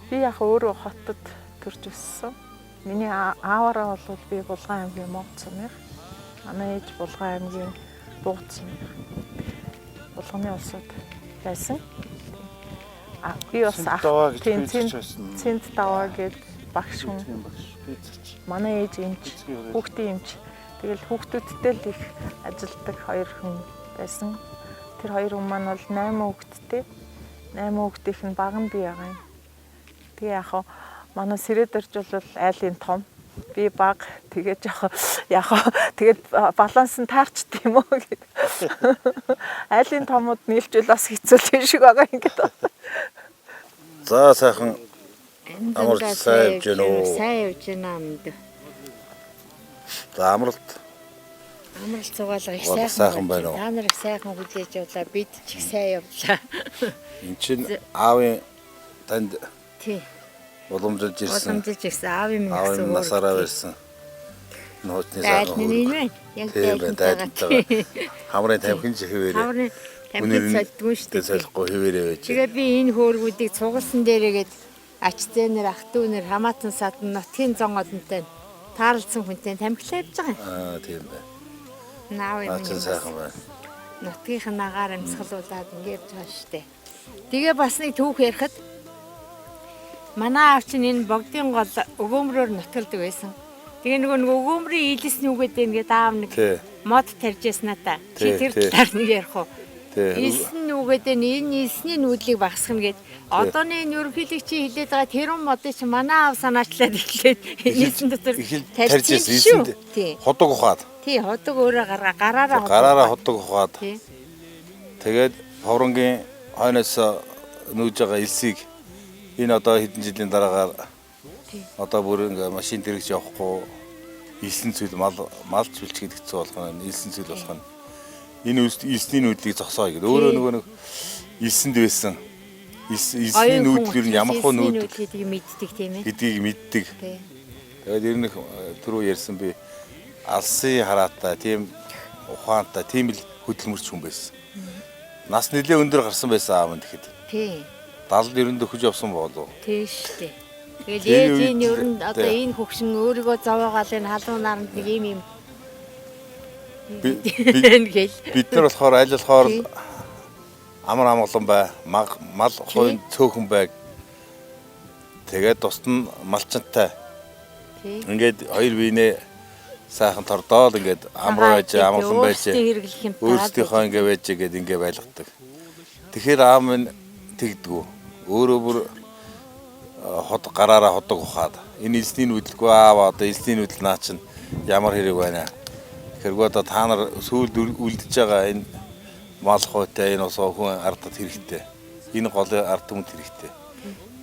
Би яг өөрөө хотод төрж өссөн. Миний ааваараа бол би Булган аймгийн Монг цомын. Манай ээж Булган аймгийн Бууг цомын. Булганы улсууд байсан. Би бас Цэнд даваа гээд багш хүн. Манай ээж эмч, хүүхдийн эмч. Тэгэл хүүхдүүдтэй л их ажилдаг 2 хүн байсан. Тэр 2 хүн маань бол 8 хүүхэдтэй. 8 хүүхдийнх нь баг нь би байгаа юм. Тэгээ яг манай сэрээд орж бол айлын том. Би баг тэгээ яг тэгээд баланс нь таарчд юм уу гэд. Айлын томууд нийлжүүл бас хэцүү юм шиг байгаа ингээд. За сайхан амралт сайн явж байна уу? Сайн явж байна амд. За амралт цугаалга их сайхан байна уу? Та нар их сайхан хүлээж явлаа. Бид ч их сайн явлаа. Энд чинь аавын танд тий уламжилж ирсэн. Аавын минь аавын насаараа байсан. Нөөцний сайхан. Дайлны яг дайлтайгаа. Хамрын тамхин хэвээрээ. Хамрын тамхин солдгүй шүү дээ. Солихгүй хэвээрээ байж. Тэгээ би энэ хөөргүүдийг цугалсан дээрээгээд ач зээнэр ах トゥ нэр хамаатан садан нутгийн зонгоодонтой таарлцсан хүнтэй тамхилаа явж байгаа юм. Тийм бай. Наав юм. Сайхан байна. Нутгийнх нь агаар амьсгалуулаад ингэж байгаа шүү дээ. Тэгээ бас нэг түүх ярихад манай аав чинь энэ богдын гол өгөөмрөөр нутгалдаг байсан. Тэгээ нөгөө өгөөмрийн илэс нүгэд ингээд аав нэг мод тарьж яснаа та. Чи тэр талаар нэг ярих уу? Илсэн нүгэд энэ илсний нүүдлийг багасгах гээд одооны ерөнхийлөгч хэлээд байгаа тэрүүн модыг чи манай аав санаачлаад эхлээд илсэн дотор тарьж ирсэн. Ходог ухаад. Тий, ходог өөрөө гараараа ходог ухаад. Тэгээд ховронгийн хойноос нүүж байгаа илсийг энэ одоо хэдэн жилийн дараагаар одоо бүр ингээ машин дэрэгч явахгүй илсэн зүйл мал зүйлч гэдэг хэцүү болох нь илсэн зүйл болох нь энэ илсний нүүдлийг зогсооё гэдэг. Өөрөө нөгөө нэг илсэнд байсан илсний нүүдлэр нь ямар хөө нүүдэл гэдгийг мэддэг тийм ээ. Гэдгийг мэддэг. Тэгээд ер нь түрүү ярьсан би алсын хараатай тийм ухаантай тийм л хөдөлмөрч хүн байсан. Нас нэлээ өндөр гарсан байсан аав нь тэгэхэд. Тий. 70 90 дөхөж явсан болов. Тий шүү дээ. Тэгээд ээж энэ ер нь одоо энэ хөгшин өөрийгөө зовоогоол энэ халуун наранд нэг юм бид нар болохоор аль болохоор амар амгалан бай, мал хойн цөөхөн бай. Тэгээд тусад нь малчинтай. Ингээд хоёр биенээ сайхан тордоол ингээд амраа байж амгалан байж өөрсдийнхөө ингээд байж гээд ингээд байлгадаг. Тэгэхээр аав минь тэгдэггүй. Өөрөө бүр гараараа ходог ухаад энэ элсний нүүдэлгүй аав одоо элсний нүүдэл наа чинь ямар хэрэг байна. Тэгэхээр одоо та нар сүүлд үлдэж байгаа энэ мал хойтой энэ усоо хүн ардад хэрэгтэй. Энэ голын ард түмэнд хэрэгтэй.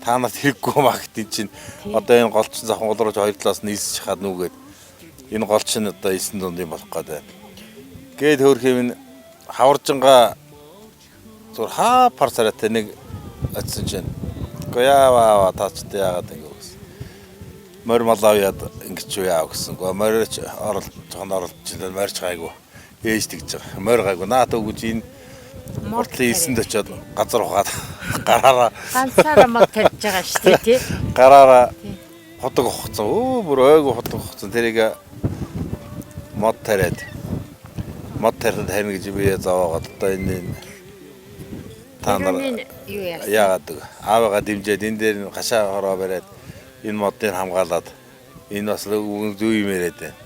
Та нарт хэрэггүй магтын чинь одоо энэ голчин завхан гол руу хоёр талаас нь илсэж хаад нүгээд энэ гол чинь одоо элсэн дундын болох гэдэг. Гээд хөөрхөв нь хаваржингаа зур хаа парцараатай нэг атсан чинь гояава таачтай яагаад ингэвс. Мөр малавяд ингэж яа гэсэн. Морьч оролцож морьч гайгүй. Ээж тэгж байгаа. Морь гайгүй. Наад өгөж энэ мортлын илсэнд очиод газар ухаад гараараа ганцаараа мод тарьж байгаа шүү дээ тий. Гараараа ходог ухцсан. Бүр ойгоо ходог ухцсан. Тэрийг мод тариад харин гэж би зааваад одоо энэ та нар яагаад аавыгаа дэмжээд энэ дээр гашаа хороо бариад энэ модыг хамгаалаад энэ бас үгэн зүй юм яриад байна.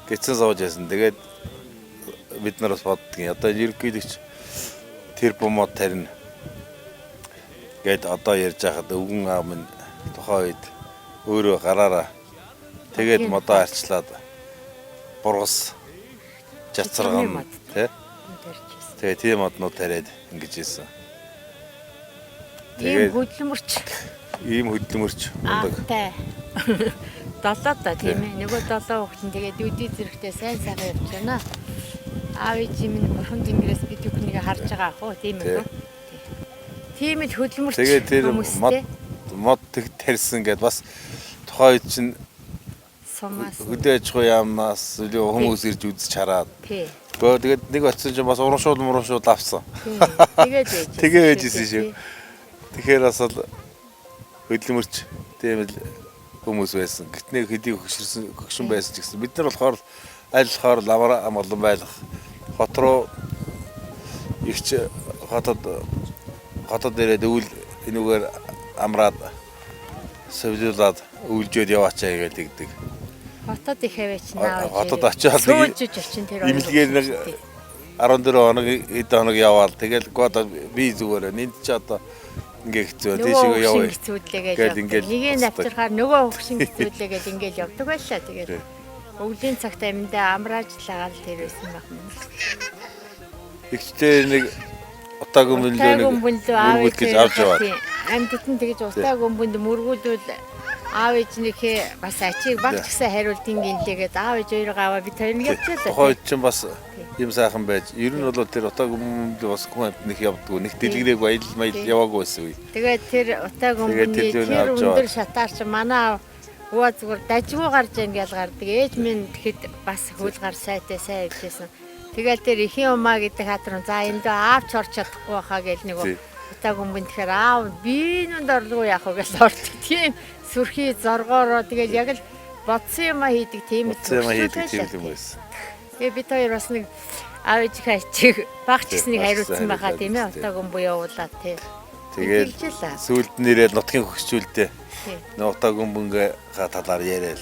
Гэцэн сууж яасан. Тэгээд бид нар бас боддгийн. Одоо ерөнхийдөө тэр бомод тарина гэд одоо ярьж байхад өвгөн аав минь тухайн үед өөрөө гараараа тэгээд модоо арчлаад бургас жацарган тий Тэгээ тийм однууд тариад ингэж ийсэн. Ийм хөдөлмөрч. Ийм хөдөлмөрч ундаг. Аатай. Долоо тийм ээ. Нөгөө 7 хүүхдэн тэгээд үдий зэрэгтэй сайн сайхан явж байна. Аав ээж минь бурхан тэнгэрээс бид бүхнийг харж байгаа ах уу тийм ээ. Тийм л хөдөлмөрч. Тэгээд тэр мод тарьсан гэдээ бас тухайн үед чинь хөдөө аж ахуй яамнаас хүмүүс ирж үзэж хараад. Тэгээд нэг очсон чинь бас урамшуул авсан. Тэгээд ээжсэн шүү. Тэгэхээр бас л хөдөлмөрч тийм л хүмүүс байсан. Гэтнээ хэдий хөгшин байсан ч гэсэн бид нар болохоор айлхаар ламар амгалан байлах хот руу ихч хотод ирээд өвөл энүүгээр амраад совлуулаад өвлжөөд яваачаа гэдэг. Хотод их аваач наа. Хотод очиад имлэгээр нэг 14 хоног хэд хоног яваал. Тэгэл гоо би зүгээр энд ч одоо ингээ хэцүү тийшээ яваа. Тэгэл ингээл нэгийг авчирхаар нөгөө хөгшин хэцүүлээгээд ингээл явдаг байлаа. Тэгээд өвлийн цагт амьдаа амрааж лагаал тэр байсан байна. Ихтэй нэг утаа гүмбэлөө нэг гэж авч яваа. Амьдад нь тэгж утаа гүмбэнд мөргүүлвэл аав ээжнийхээ бас ачийг багч гэсэн хариулт ингээгээд аав ээж хоёроо аваа бид хоёр нэг явчихлаа. Хойд ч бас юм сайхан байж. Ер нь бол тэр утаа гүмбэнд бас хүн амт нэг явдггүй. Нэг дэлгрээг баял яваагүй байсан үе. Тэгээд тэр утаа гүмбэний тэр өндөр шатаар чи манай ууа зүгээр дажгүй гарч ингээл гардаг. Ээж минь тэгэхэд бас хөл гар сайтай сайн явжсэн. Тэгэл тэр ихийн умаа гэдэг хатар за энд аавч орч чадахгүй хаа гэл нэг утаа гүмбэн тэгэхээр аав би нүнд орлоо яах вэ гэж ордог. Тийм сүрхий зоргоороо тэгэл яг л бодсон юм хийдэг тийм юм байсан. Тэгээ бид хоёр бас нэг аав ээжийнхээ ачиг багч гэснийг хариулсан байхаа тийм ээ утаа гүмбэн явуулаад тий. Тэгээд сүүлд нэрээ нутгийн хөгшчүүлдэ. Утаа гүмбэнгээ талаар яриад.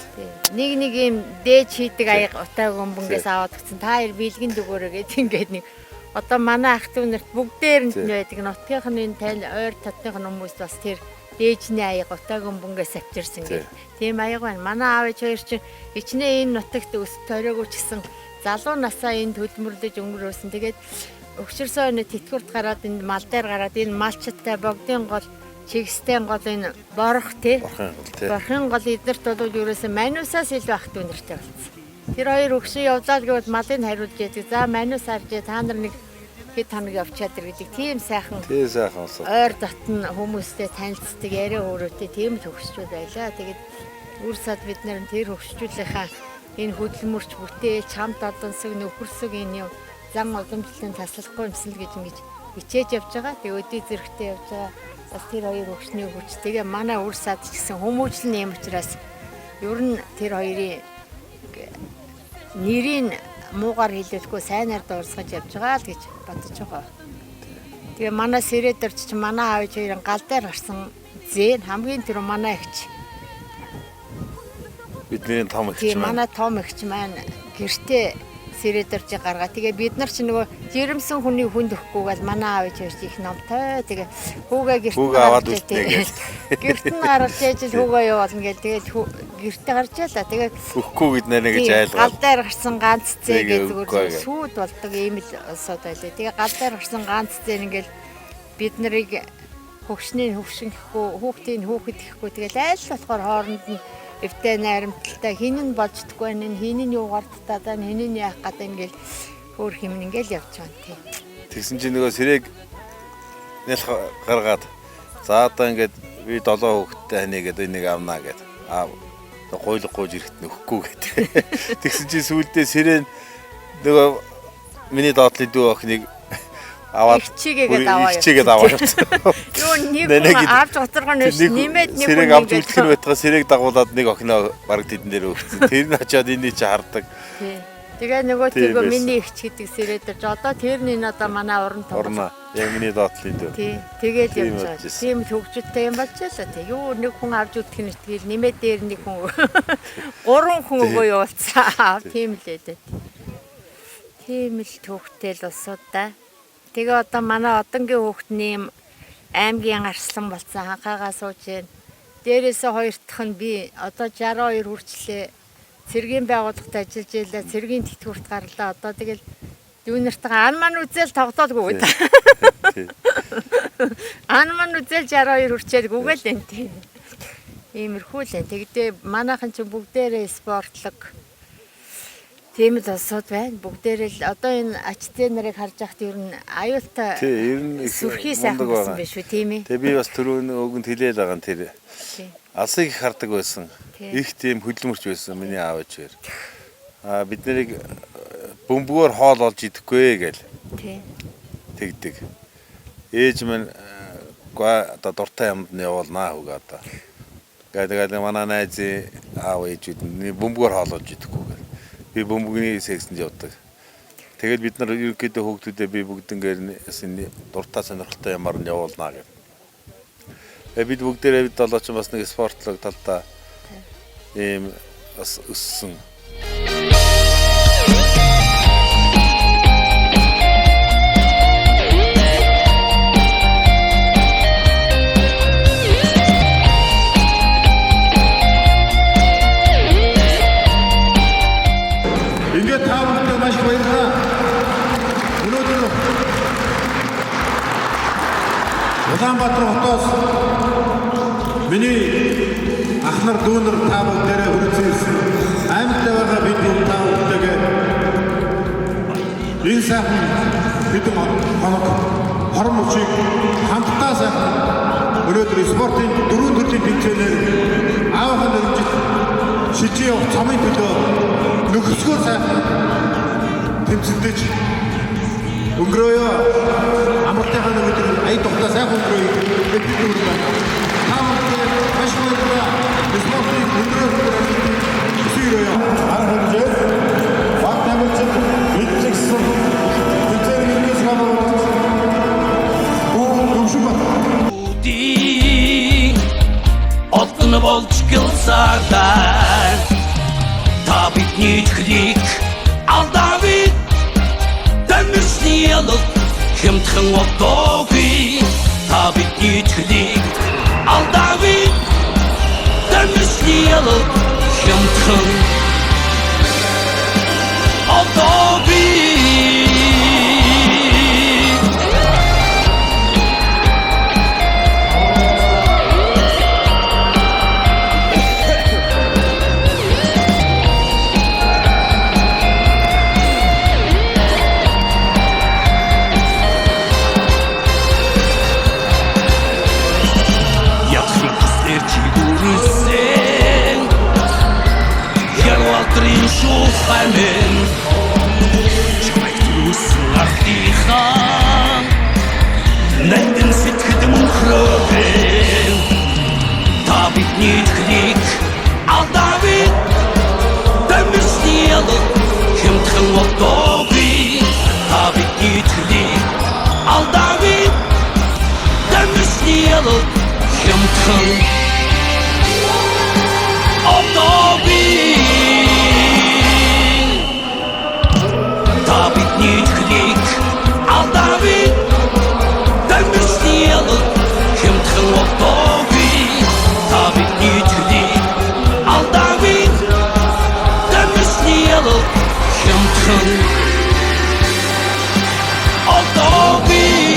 Нэг юм дээж хийдэг аяг утаа гүмбэнгээс аваад өгсөн. Та хоёр бэлгэнд өгөөрэй гэдэг ингээд нэг одоо манай ах トゥ нарт бүгдээр нь байдаг. Нутгийнхны тань ойр татных хүмүүс бас тэр дээжний аяг утаа гүмбэнгээс авчирсан гэх. Тийм аяг байна. Манай аав ээж хоёр чинь хичнээн энэ нутагт өс тойроогүй ч гэсэн залуу насаа энд хөдөлмөрлөж өнгөрөөсөн. Тэгээд өгшөрсөн өнө тэтгэврт гараад энэ мал дээр гараад энэ малчтай богдын гол чигстэй гол энэ борох тий. Борхын гол эднэрт бол ерөөсөө манусаас илүү ах トゥ нартай болсон. Тэр хоёр өгшин явлаа гэвэл малыг хариулж яадаг. За манус харж та нар нэг хэд хоног явчаад ир гэдэг. Тийм сайхан. Тийм сайхан болсон. Ойр дотн хүмүүстэй танилцдаг яриа өөрөөтэй тийм л хөгшчүүд байлаа. Тэгээд үр сад бид нар тэр хөгшчүүлийнхаа энэ хөдөлмөрч бүтээл чамд одонсог нөхөрсөг энэ юм зан уламжлалын таслахгүй юмсан л гэж ингэж хичээж явж байгаа. Тэгээ өдөө зэрэгтэй явж байгаа. Бас тэр хоёр хөгшний хүч. Тэгээ манай үр сад ч гэсэн хүмүүжлэн юм учраас ер нь тэр хоёрын нэрийн муугар хэлэлгүй сайнаар дуурсгаж явж байгаа л гэж бодож байгаа. Тэгээ манай Сэрэдэрч чи манай аав ээж хоёрын гал дээр гарсан зээн хамгийн тэр манай ихч. Бидний том ихч маань. Манай том ихч маань гэртээ Сэрэдэрч гаргаа. Тэгээ бид нар ч нөгөө жирэмсэн хүний хүнд өгөхгүйгээл манай аав ээж хоёр их номтой. Тэгээ хүүгээ гэрт аваад үлднэ. Гэрт нь гаргаж ээж хүүгээ явуулна гээл тэгээд гэртээ гарч яла. Тэгээд өгөхгүй гэд нэрэ гэж айлгаа. Гал дээр гарсан ганц зээ гэж зүгээр сүйд болдог ийм л осоод байлаа. Тэгээ гал дээр гарсан ганц зээ ингээл бид нарыг хөгшний хөгшин гэхгүй хүүхдийн хүүхэд гэхгүй тэгэл айл болохоор хооронд нь эвтэй найрамдалтай хин нь болж дгүй нэ хин нь юугаар татаад хин нь яах гэдэг ингээл өөр хэмнэ ингээл явж байгаа тийм. Тэгсэн чинь нөгөө Сэрээг нэл гаргаад за одоо ингээд би 7 хүүхэдтэй ханаа гэдэг энийг авнаа гэд. Аа гойлог гойж ирэхт нөхгүй гэдэг. Тэгсэн чинь сүүлдээ Сэрээ нөгөө миний доотлын дүү охиныг аваад чигээд аваа явуулсан. Юу нэг авч гоцоргоо нэш нэмээд нэг Сэрээг авч үлдэх байтгаа Сэрээг дагуулад нэг охиноо бараг тэдэн дээр өгсөн. Тэр нь очиад энийг чи хардаг. Тэгээ нөгөө тийгөө миний ихч гэдэг Сэрэдэрч одоо тэрний одоо манай уран том. Урна. Яг миний доотлын дүү. Тий. Тэгээд явж байгаа. Тийм хөгжөлтэй юм болж байлаа. Тэг юу нэг хүн авч үлдэх нь тэгэл нэмээд дээр нэг хүн 3 хүн өгөө явуулцаа. Тийм л ээ. Тийм л төвхтэй л усууд да. Тэгээ одоо манай одонгийн хүүхдний аймгийн арслан болсон ханхаагаа сууж байна. Дээрээсээ хоёр дахь нь би одоо 62 хүрчлээ цэргийн байгууллагад ажиллаж байлаа. Цэргийн тэтгэврт гарлаа. Одоо тэгэл Дүүнэртэйгээ ан маань үзэл тоглоодгүй. Ан маань үзэл 62 хүрчээд гүгээл энэ тийм. Иймэрхүү л энэ. Тэгдээ манайхан ч бүгдээрээ спортлог. Тийм л осод байна. Бүгдээрээ л одоо энэ ачтын нарыг харж байхад ер нь аюултай. Тийм, ер нь сүрхий сайхан байсан биш үү, тийм ээ. Тэгээ би бас түрүүн өгөнд хэлээд байгаа нь тэр. Алсыг их хардаг байсан. Их тийм хөдөлмөрч байсан миний аав ээжээр. Бид нарыг бөмбөгөөр хоол олж идэхгүй гээл. Тэгдэг. Ээж минь одоо дуртай юмд нь явуулнаа хүүгээ одоо. Тэгээд манай найзын аав ээжүүд нь бөмбөгөөр хоол олж идэхгүй гээл. Би бөмбөгний сексэнд явдаг. Тэгээд бид нар ерөнхийдөө хүүхдүүдээ би бүгднгээр нь дуртай сонирхолтой юмар нь явуулнаа гэх. Бид бүгдээрээ бид долооч бас нэг спортлог талдаа ийм бас өссөн. Ингээд та бүхэнд маш их баярлалаа. Өнөөдөр Улаанбаатар хотоос миний ах нар дүү нар та бүгдээрээ хүрэлцэн аймагтаа байгаа бид та бүхэндээ энэ сайхан хэдэн хоног хорон мөчийг хамтдаа сайхан өнөөдөр спортын дөрвөн төрлийн тэмцээнээр аавын нэрмжит шижээ явах цомын төлөө нөхөсгөө сайхан тэмцэлдэж өнгөрөөё. Амралтынхаа нөгөөдөр ая тухта сайхан өнгөрөөё. Бид бүгд байна. Таамаг маш баярлалаа. Спортын өнгөрөөё. Өсөөрөө. Архивж факт амжилт бичсэн. Бидний нэгээс хамаарч Одны болж гэлсаадаа та бидний хлик алдавит Дэмсниэл хэмтхэн одоогүй та бидний хлик алдавит Дэмсниэл хэмтхэн одоогүй Шуфамен чамайгтус артихан Нандин сэтгэд мөнхрөөн та бидний хлик алдавит Дэмсниэл хэмтхэн одоогүй та бидний хлик алдавит Дэмсниэл хэмтхэн одоогүй Niet gelijk, al David, dan bestiel, komt gewoon Toby. David niet gelijk, al David, dan bestiel, komt gewoon al Toby.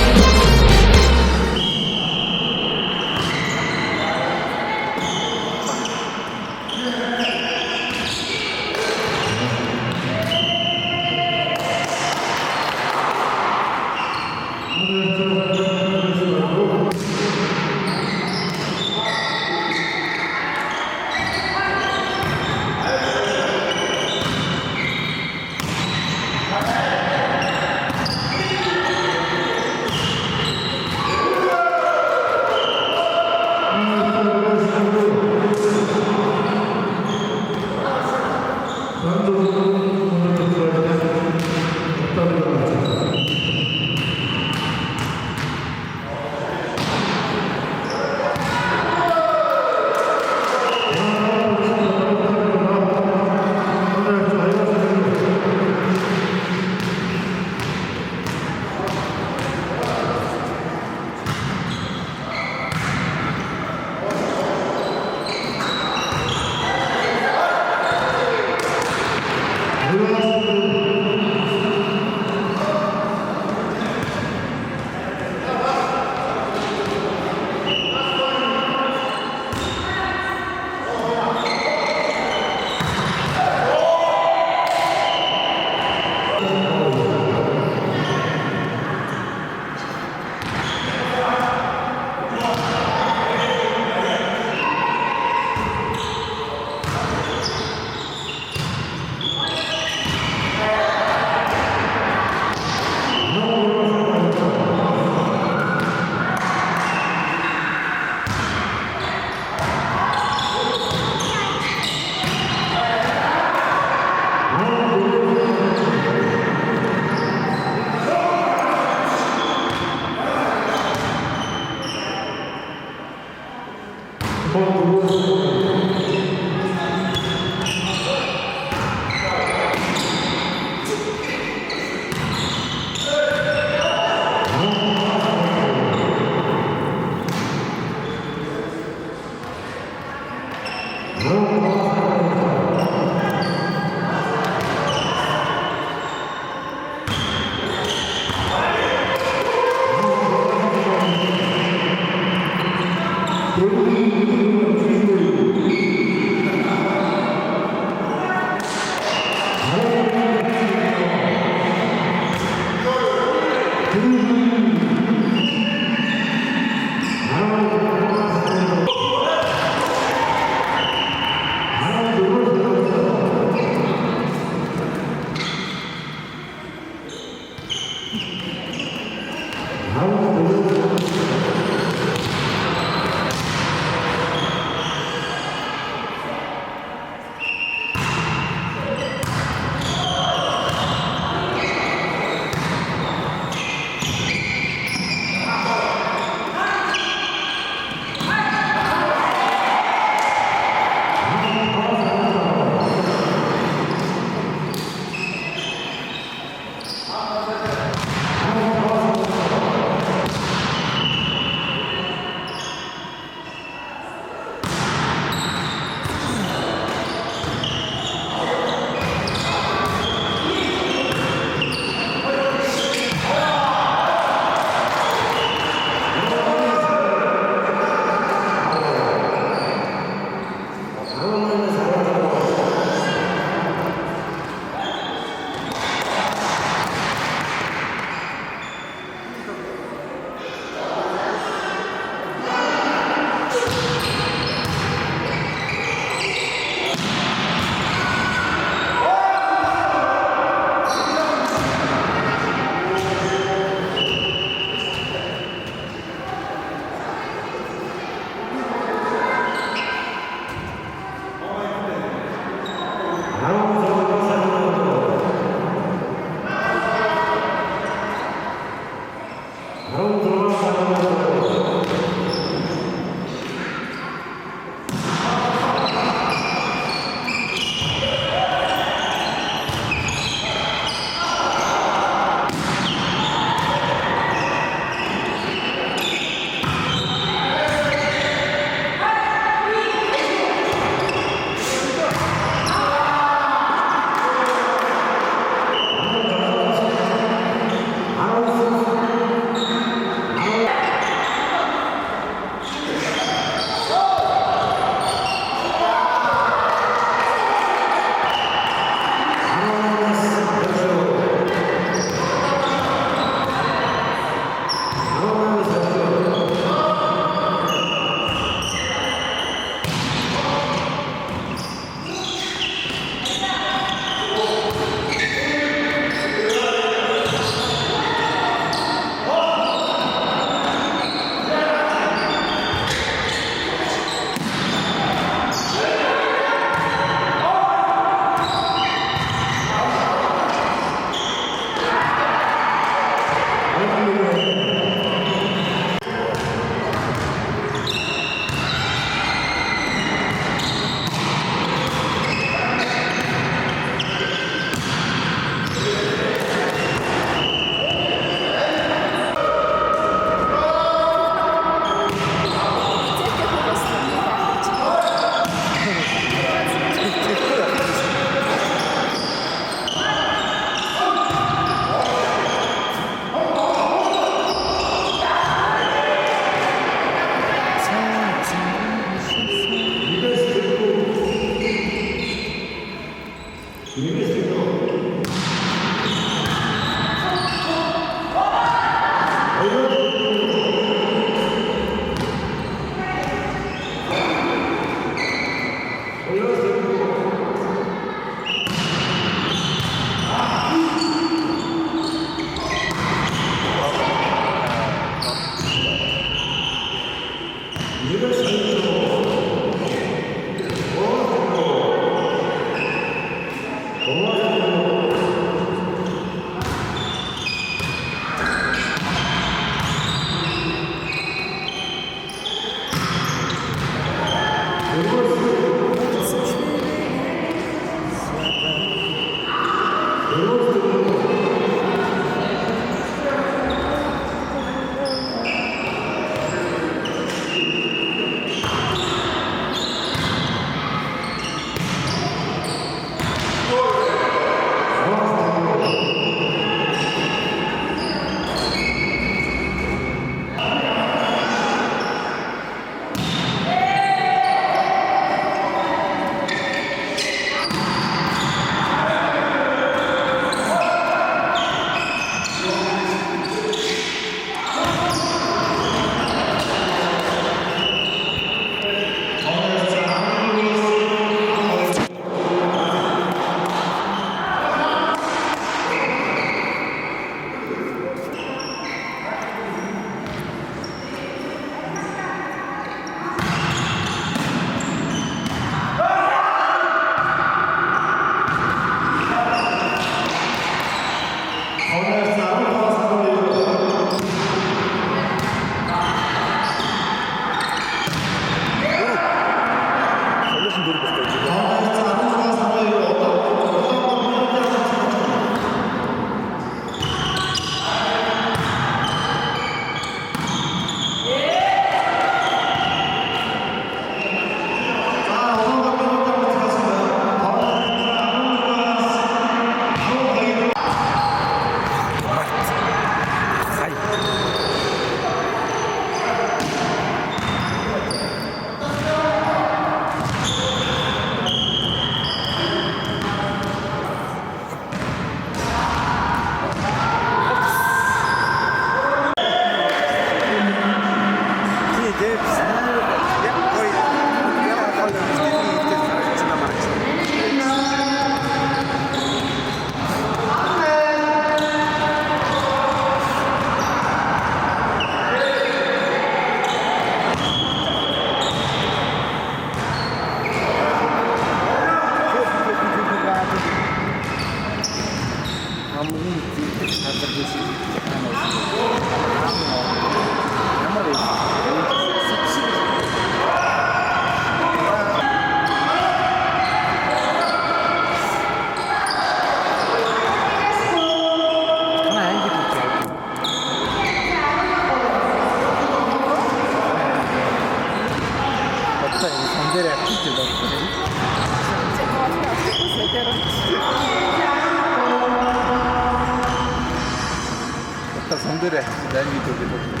Бай. Дан видео гэдэг.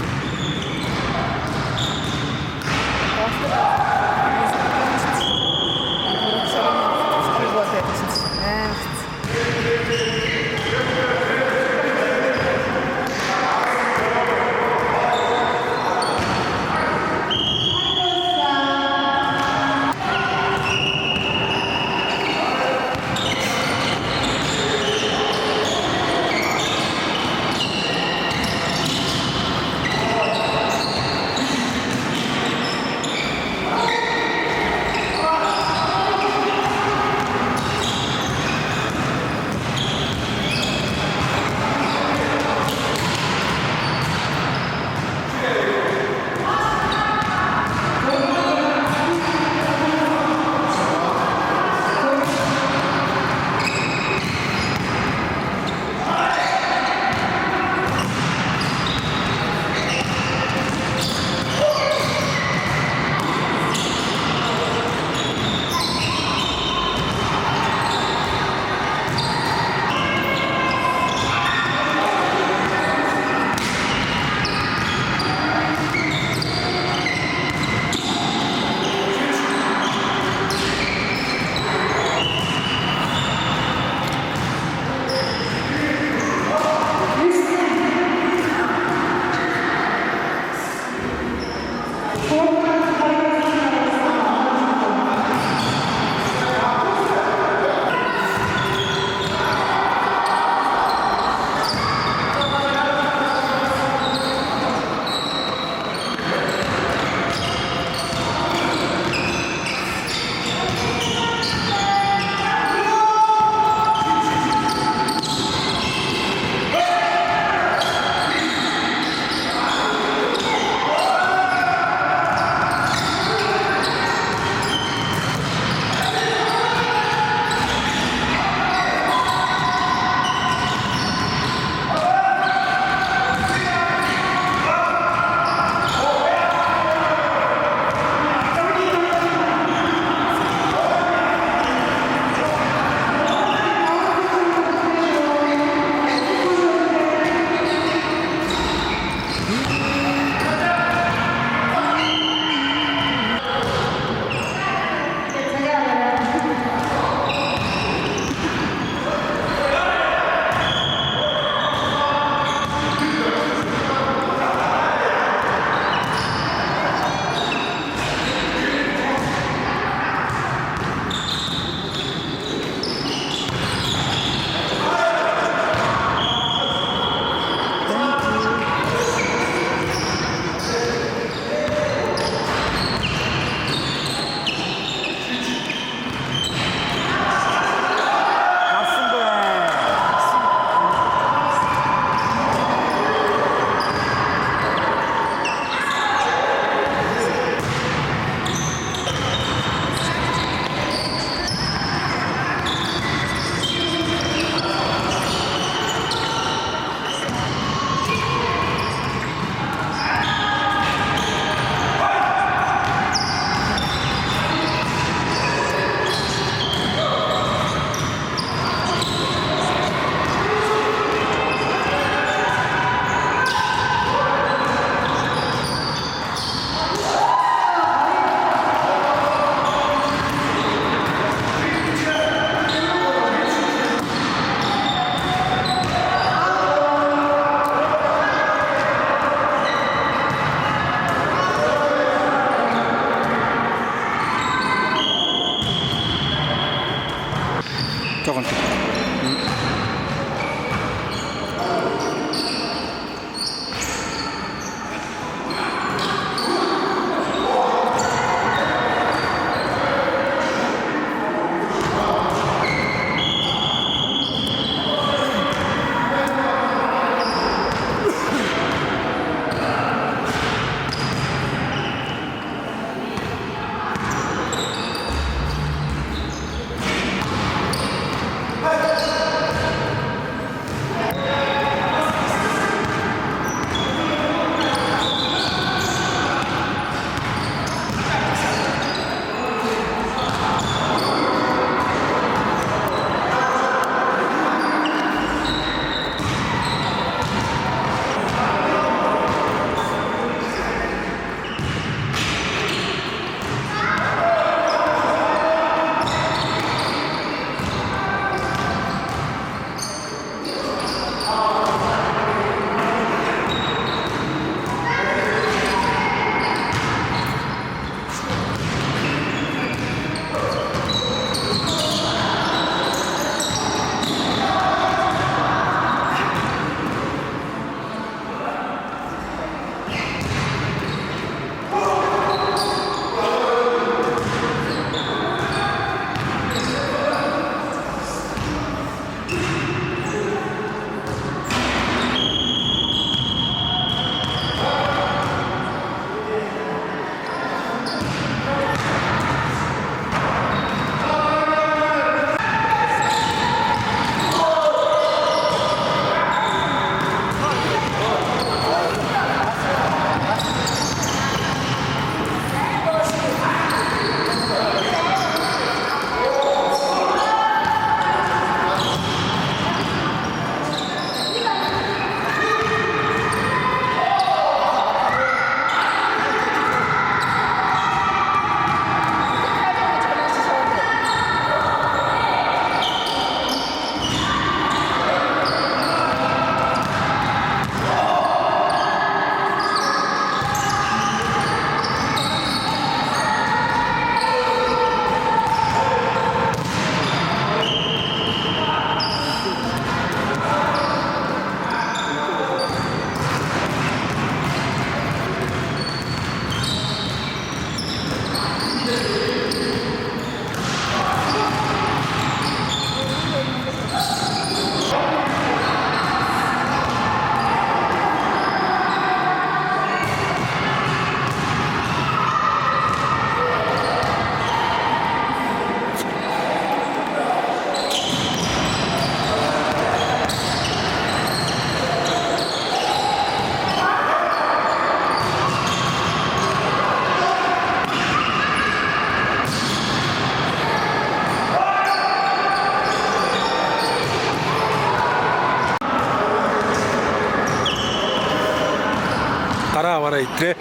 гараа аваараа идрээ.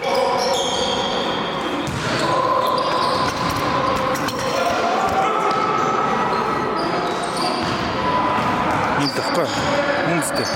Ийм тахгүй. Үнэстэй.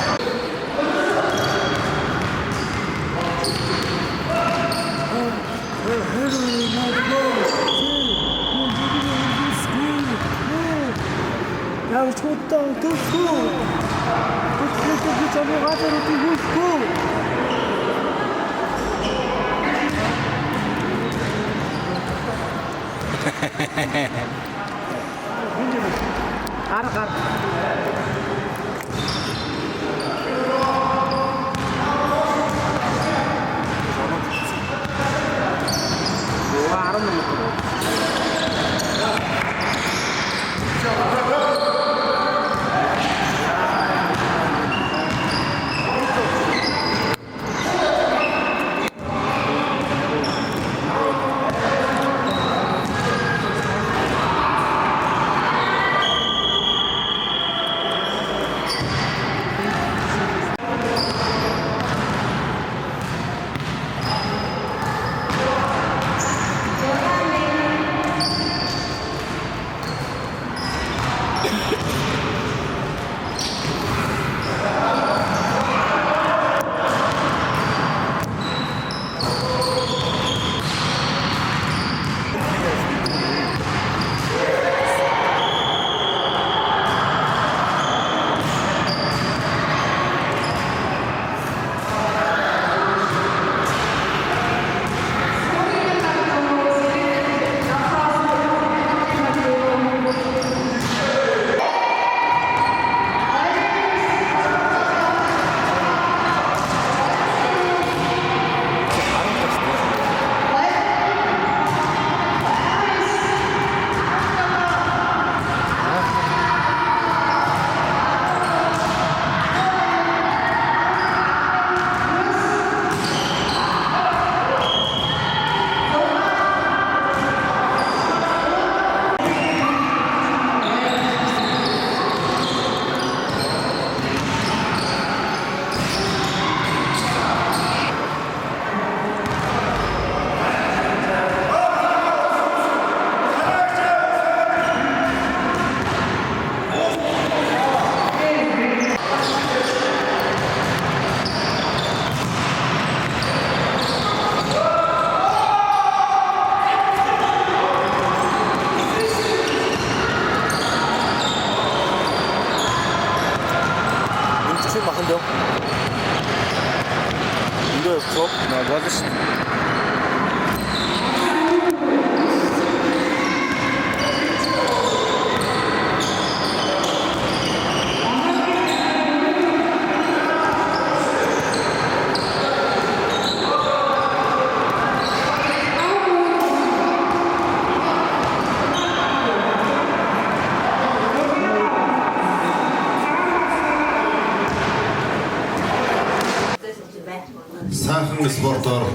Сайхан спортоор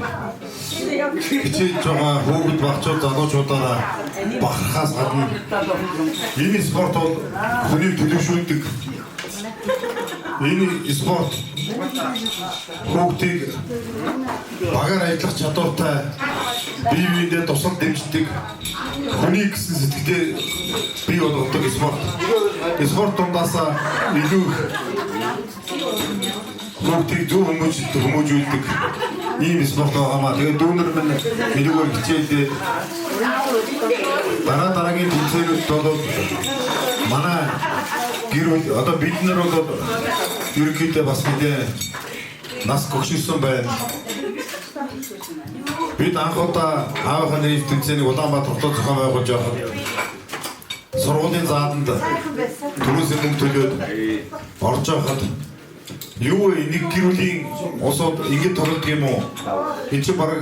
хичээж байгаа хүүхэд багчууд залуучуудаараа бахархаас гадна энэ спорт бол хүний төлөвшүүлдэг. Энэ спорт хүүхдийг багаар ажиллах чадвартай, бие биендээ тусал дэмждэг, хүний гэсэн сэтгэлээр бий болгодог спорт. Спорт дундаасаа илүү хүүхдийг зөв хүмүүжүүлдэг ийм спорт байгаамаа. Тэгээд дүүнер минь нэггээр хичээлээ дараагийн тэмцээнүүд бол манай гэр бүл одоо бид нар бол ерөнхийдөө бас мэдээ нас гөгшсөн байна. Бид анх удаа аавынхаа нэрийн тэмцээнийг Улаанбаатар хотод зохион байгуулж явахад сургуулийн зааланд түрүүсийн мөнгө төлөөд орж явахад юу вэ, нэг гэр бүлийн усууд ингэж тоглодог юм уу? Энд чинь баг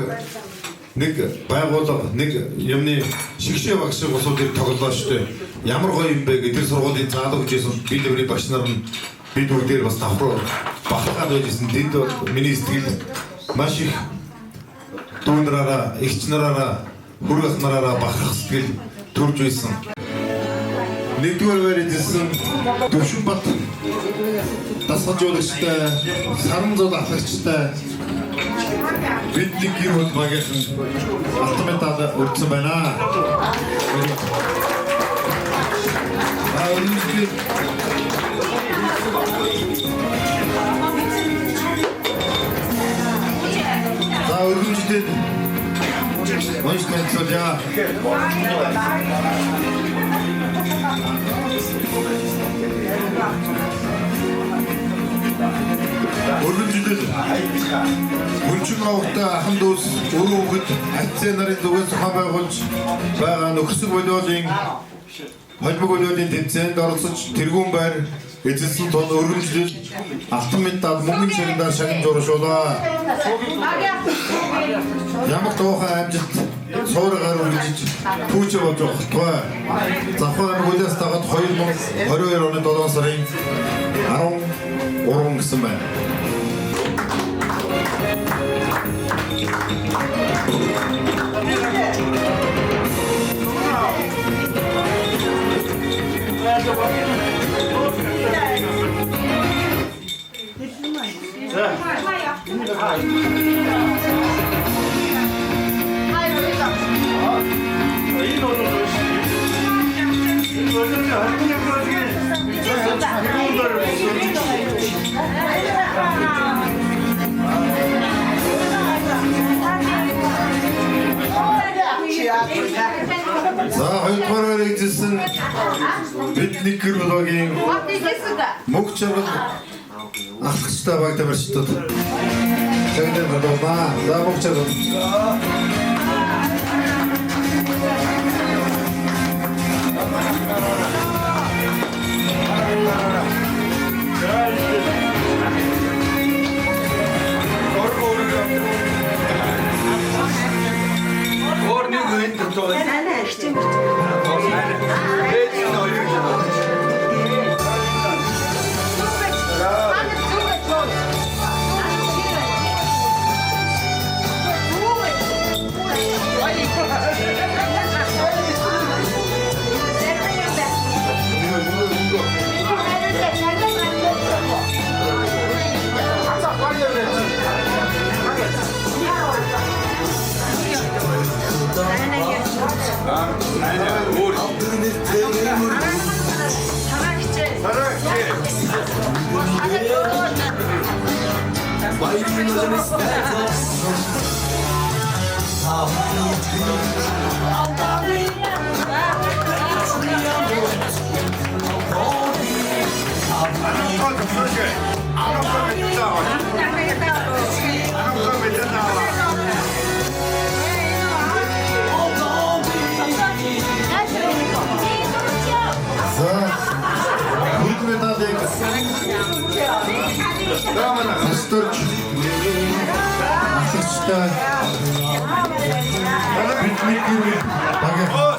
нэг байгууллага, нэг юмны шигшээ багш шиг усуудыг тоглолоо шүү дээ. Ямар гоё юм бэ гэдэг сургуулийн заалуу гэжсэн би нэрний багш нар нь бид бүгдээр бас давхар бахархаад байжсэн. Тэнд миний сэтгэл маш их дүүнраараа, эгч нараараа, хүргэх нараараа бахархах сэтгэл төрж байсан. Нэгдүгээр байрны Төвшинбат дасгалжуулагчтай, Саранзууд ахлагчтай бидний гэр бүл багийнхан алтан медаль өргөсөн байна. За өргөмжлөлд маш танилцуулъя. Өргөмжлөл Мөнчин авахта ахын дүүс өрөө хөхд альцээ нарын зүгээс зохион байгуулж байгаа нөхөрсөг волейболын холбог волейболын тэмцээнд оролцож тэргүүн байр эзэлсэн тул өргөмжлөл алтан медаль мөнгөн ширээндээ шагнаж ууршуулаа. Ямар тоохон амжилт суургаар үргэлж түүчээ болж байгаа. Завхан аймаг улаас тагаад 2022 оны 7 сарын 13 гэсэн байна. За хоёрдугаар эзэлсэн бидний гэр бүлийн мөнх чаргал ахлагчтай баг тамирчдад цагнаа бодоолаа. За мөнх чаргал.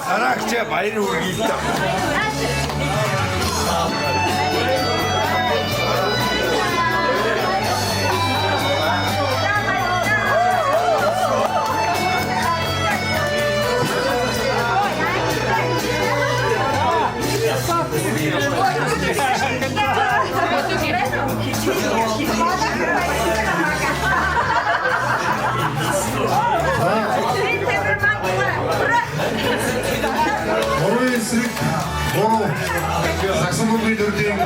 Сарагчаа баяр хүргэе л даа. Саксон бүлгийн тэмцээн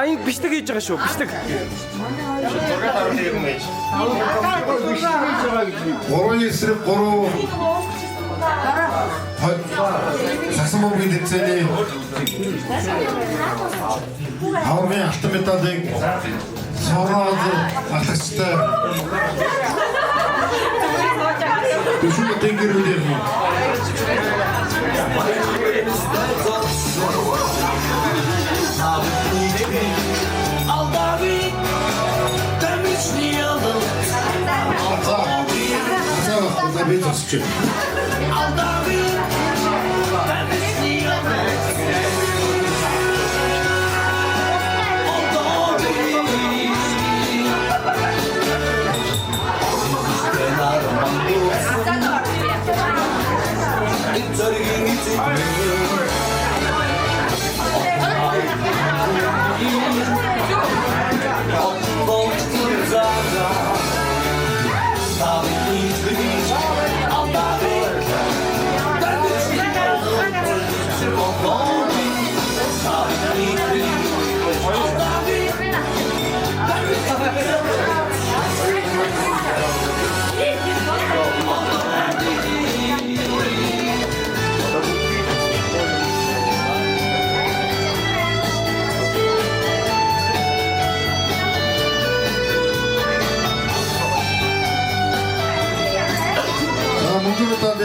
энэ бичлэг хийж байгаа шүү. Бичлэг. 3 эсрэг 3 Саксон бүлгийн тэмцээний аврагын алтан медалийг сороод атагчтай Düşün dengirliği. Aldavi, temizli yalın. Aldavi, Aldavi, temizli yalın.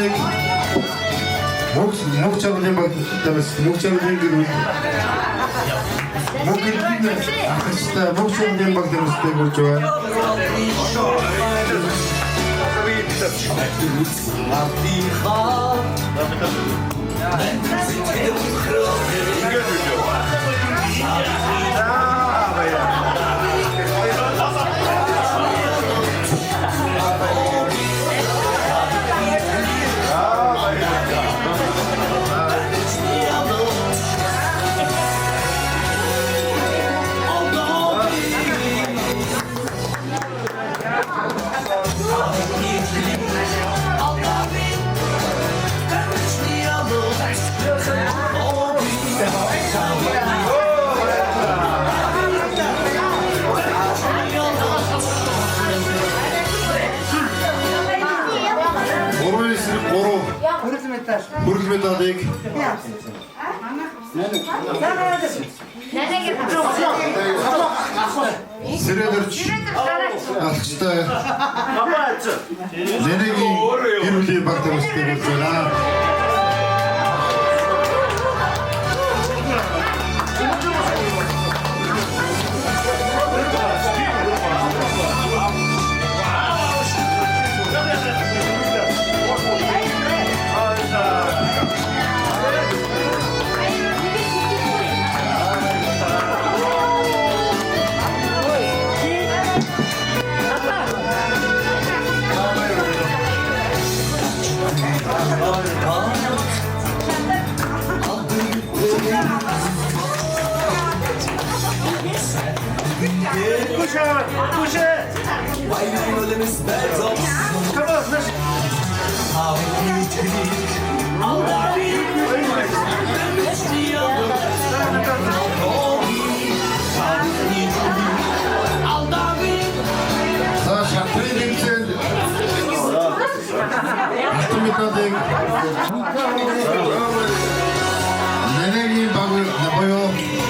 мэдээлэл мөнх чанарын багтаас мөнх чанарын гэрүүл мөнхний ахстай мөнх чанарын багтаас хүрч байна. Хүрэл медалийг Сэрэлэрч алхтай Нэнэгийн гэр бүлийн багтаас хүрч байна. Нэнэгийн баг боёо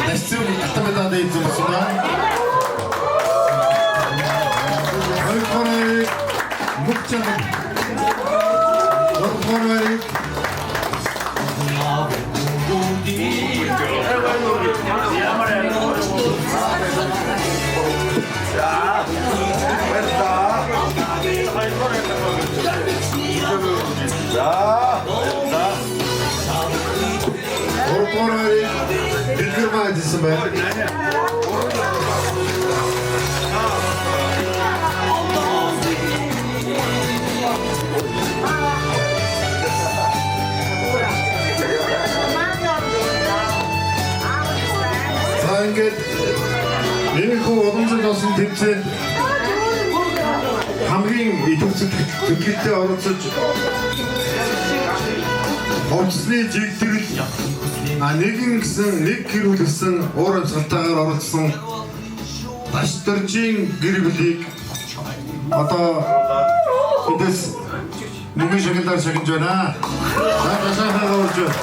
дэсцэг автоматад ийзэмсэнэ. Ойкорыг мукчаг. Ойкорыг Орпорой билгэрмайдсан байна. За ингээд нэмэхүү уламжлалт болсон тэмцээнд хамгийн идэвхтэй төлөвлөлтөд оролцож Орцны жигдэрэл нэгэн гэсэн нэг гэр бүл гэсэн уур амьсгалтайгаар оролцсон Дашдоржийн гэр бүлийг одоо эдээс мөнгөн шагналаар шагнаж байна. Сайхан орж байна.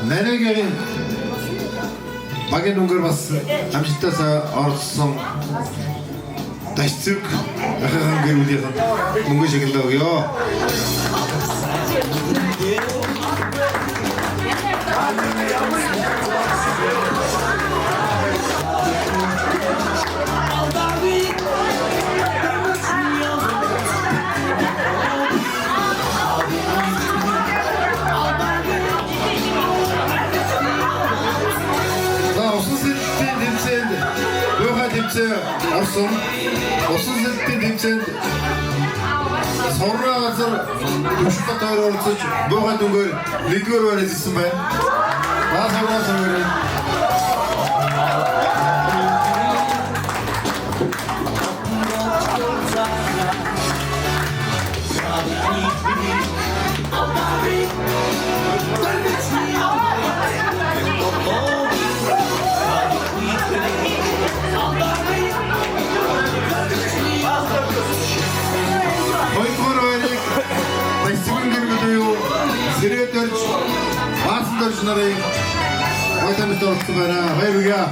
Нэнэгийн багийн өнгөр бас амжилтаас орсон Дашцэг ахын гэр бүлийн мөнгөн шагналаа өгье. Орсон усан зэлтийн тэмцээнд Сорроо газар төвшөлт тойр оролцож буугаад өнгөөр 1-р байранд ирсэн байна. Баасаас өрөө. Сэрээд орж хөтлөгч нарын Батамд орсон байна. Баярлалаа.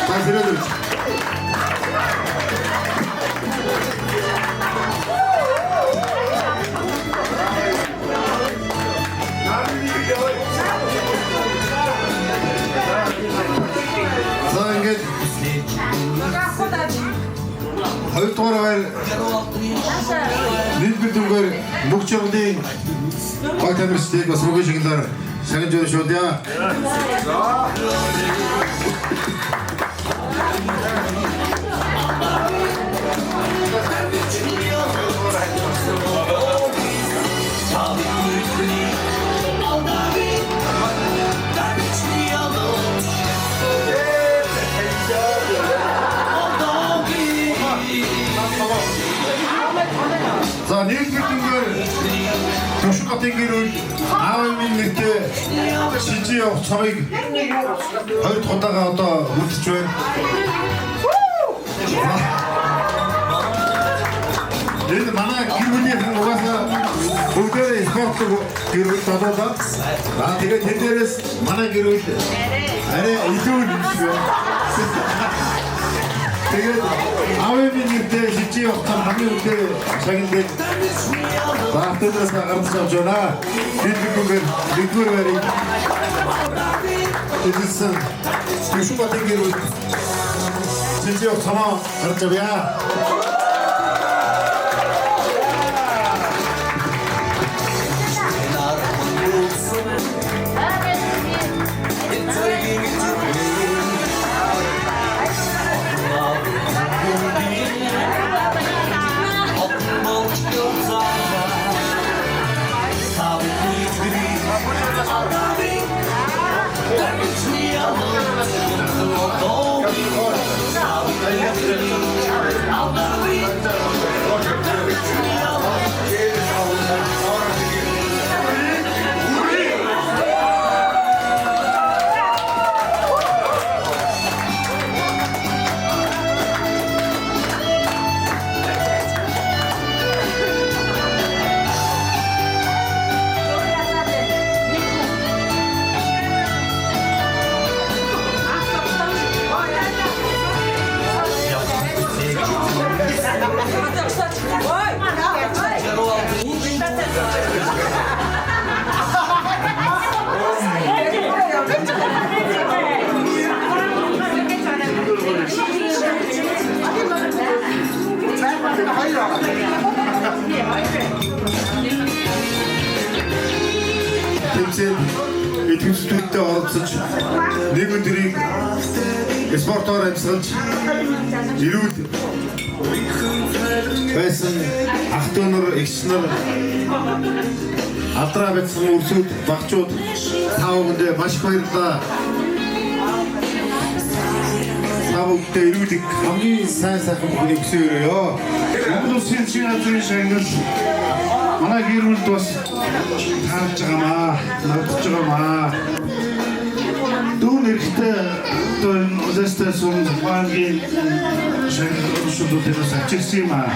Баярлалаа. За ингээд хоёрдугаар байр нийтмэр дүнгээр бүх жиглийн Батамдыг бас рүүгээ шиглээр сагж өрөө шуудъя. За нийтмэр дүнгээр Төшин хотын гэрүүл аав минь нэртэй шижи явах цомыг 2 дахь удаага одоо үлдэж байна. Энэ манай гэрүүлийн угаасаа бүгдээ спортлог гэрүүл болоо. Тэгээд тэднээс манай гэрүүл арай илүү нэмсэн. Тэгээд аав минь нэртэй шижи явах цом хамгийн үлдээ шагналыг Баатаас гарч авч байна. Нийтмэр нэгдүгээр байрыг эзэлсэн Төшин хотын гэрүүл шижи явах цомоо гарч авъя. Тэмцээн идэвхжүүлэлтэд оролцож нэг өдрийг спортоор амьсгалж ирүүл байсан ах トゥ нар эгч нар алдраа бяцхан үрсүүд багчууд таавгандээ маш их баярлалаа. Таавгандээ ирүүлэг хамгийн сайн сайхан бүхнийг өсөөрөө. Монгол Улсын газрын шагнал манай гэрүүлд бас таарч байгаамаа, навдж байгаамаа. Дүүн эрэхтэй одоо энэ улстай сум банкийн шагнал шүлүүдээс авчирсан юм аа.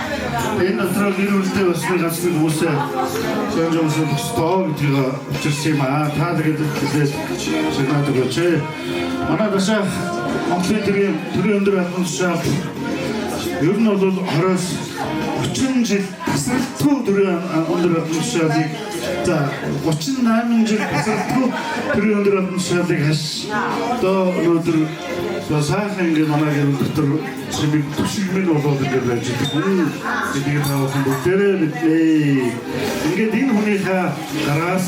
Энэ дотроо гэрүүлдээ бас нэг газрын хүмүүсээ сонжомсод стоо гэдгийг авчирсан юм аа. Та тэгээд шагнал өгөөч. Манай башаа Монголын төрийн өндөр албан тушаал ер нь бол 20-с 30 жил тасралтгүй төрийн өндөр албан тушаалыг за 38 жил тасралтгүй төрийн өндөр албан тушаалыг хаш одоо өнөөдөр сайхан ингээд манай гэр дотор чимиг төшигмэн болоод ингээд байж байгаа. Тэгээд таахан бүгдээрээ мэдээ. Ингээд энэ хүнийхээ гараас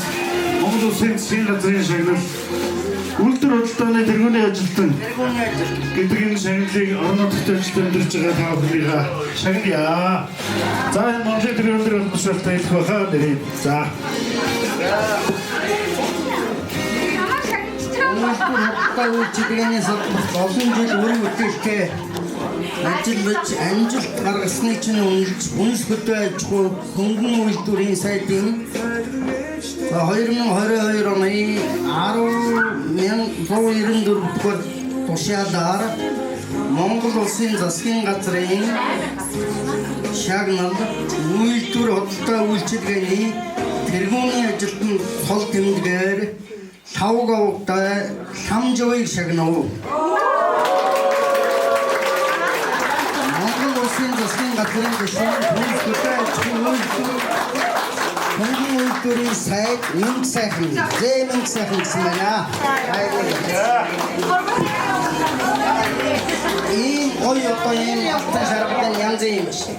Монгол Улсын засгийн газрын шагнал Үлдэр хөдөлтөөний тэргүүний ажилтан гэдэг энэ шагналыг орон нутагт амьдарч байгаа та бүхнийгээ шагналъя. За энэ Монголын тэргүүн өндөр албан тушаалтай хэлэх байхаа нэрээ. За. Улдэр үйлчилгээнээс олон жил үр бүтээлтэй ажиллаж амжилт гаргасны чинь үнс хөдөө аж ахуй хөнгөн үйлдвэрийн сайдын 2022 оны 10,194 дугаар тушаалаар Монгол Улсын засгийн газрын шагнал үйлдвэр хөдөлთა үйлчилгээний тэргүүний ажилтан цол тэмдгээр 5 говьтай ламжууийг шагнав. Монгол улсын засгийн газрын гишүүн Хөнгөн үйлдвэрийн сайд Мэнх сайхан, Мэнх сайхан гэсэн байна. Ийм гоё одоо ийм алтай шаргатай янз юм шиг.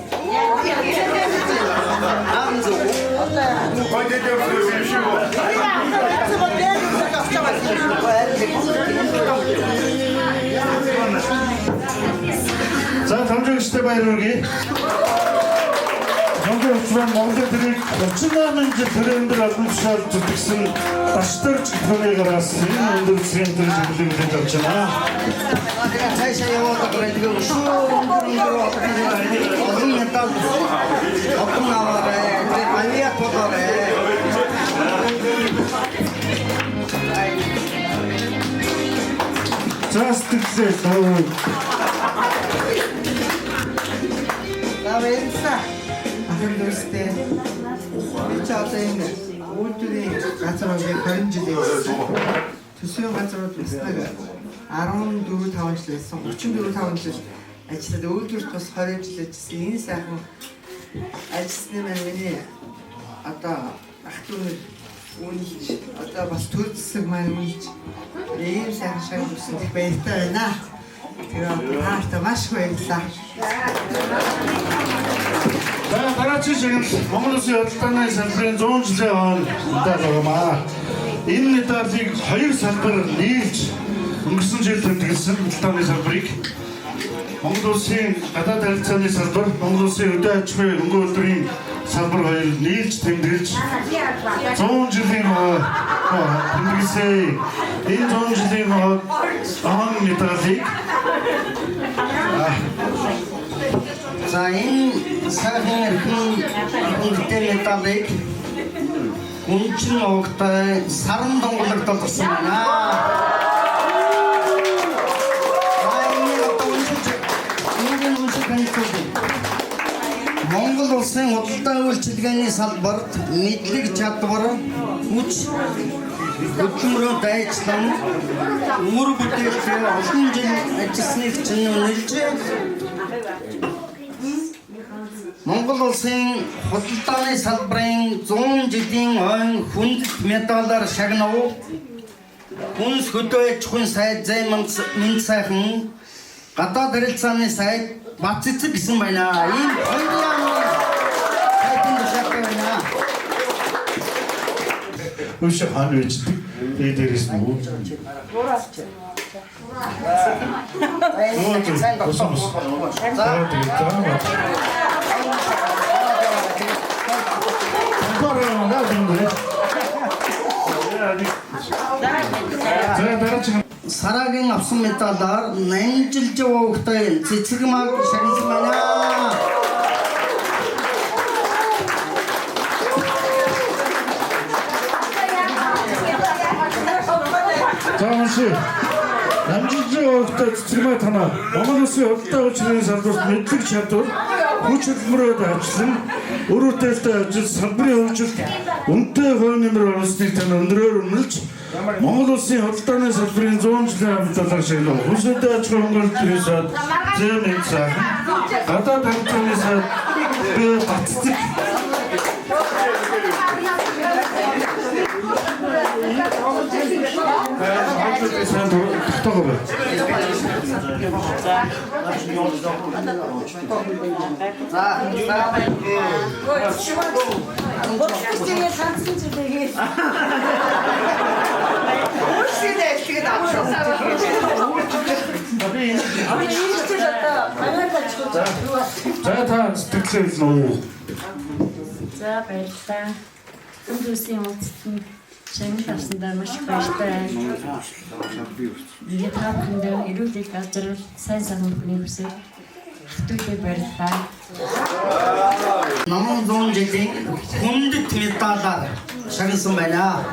За хамжигчтай баяр хүргэе. Монгол Монголын тэрийг 38 жил төрөндөр олон тушаал зүтгэсэн Дашторч түүнийгээс энэ өндөр засгийн төлөвлөлийг хийж авч байна. Цаашаа яваад байгаа олон метал олон аваарай, авиа подорой. Здравствуйте. Давайте. Ахындөөстэй би ч одоо энэ үйлдвэрийн газар руу 20 жил явсан. Төсвийн газрууд яснаг 14-5 жил байсан. 34-5 жил ажиллаад үйлдвэрт бас 20 жил ажилласан. Энэ сайхан ажилласны миний одоо ах トゥ үнэлж одоо бас төр засаг маань үнэлж ийм сайхан шагнал өгсөн баяртай байна. Тэгээд тааштай маш их баярлалаа. Дараагийн шагнал Монгол Улсын худалдааны салбарын 100 жилийн хойно удаалгамаа. Энэ медалийг 2 салбар нийлж өнгөрсөн жил тэмдэглэсэн худалдааны салбарыг Монгол Улсын гадаад харилцааны салбар, Монгол Улсын өдөө аж ахуйн хөнгөн үйлдвэрийн салбар хоёр нийлж тэмдэглэж 100 жилийн тэмдэглэсэн. Энэ 100 жилийн медалийг за энэ сайхан эрхэм хүндэтэй медалийг гүнжин огтой саран донгологт олгосон байна. Монгол улсын худалдаа үйлчилгээний салбарт мэдлэг чадвар, хүч хөдөлмөрөөр дайчлан үр бүтээлтэй олон жил ажилласныг чинь үнэлж Монгол улсын худалдааны салбарын 100 жилийн ойн хүндэт медалаар шагнав. Хүнс хөдөө аж ахуйн сайд Мэнх сайхан, гадаад харилцааны сайд Бат цэцэг гэсэн байна. Ийм хоёрын сайдын тушаалтай байна. Өшөө хаан үждэг. Дээрээс нь үү. Гуравч. Сайн докторс. Сарагийн авсан медалаар 8 жил явагтай цэцэг маг шагнасан байна. Заавалши намжиж явагтай цэцэг маг танаа Монгол Улсын худалдаа үйлчилгээний салбарт мэдлэг чадвар, хүч хөдөлмөрөөр ажиллан үр бүтээлтэй ажил салбарын хөгжилд үнэтэй хувь нэмэр оруулсныг тань өндрөөр үнэлж Монгол Улсын худалдааны салбарын 100 жилийн медалаар шагнав. Хүнсэд аж ахуйн хөнгөн үйлдвэрийн сайд Мэнх сайхан, гадаад харилцааны сайд Бат цэцэг. За та сэтгэлээ хэлнэ. За баярлалаа. Өндөөсийн үндэстэн шагнал авсандаа маш их баяртай байна. Тэгээд та бүхэндээ эрүүл их газар сайн бүхний хүсэж хатуутай баярлалаа. Намын 100 жилийн хүндэт медалаар шагнасан байна.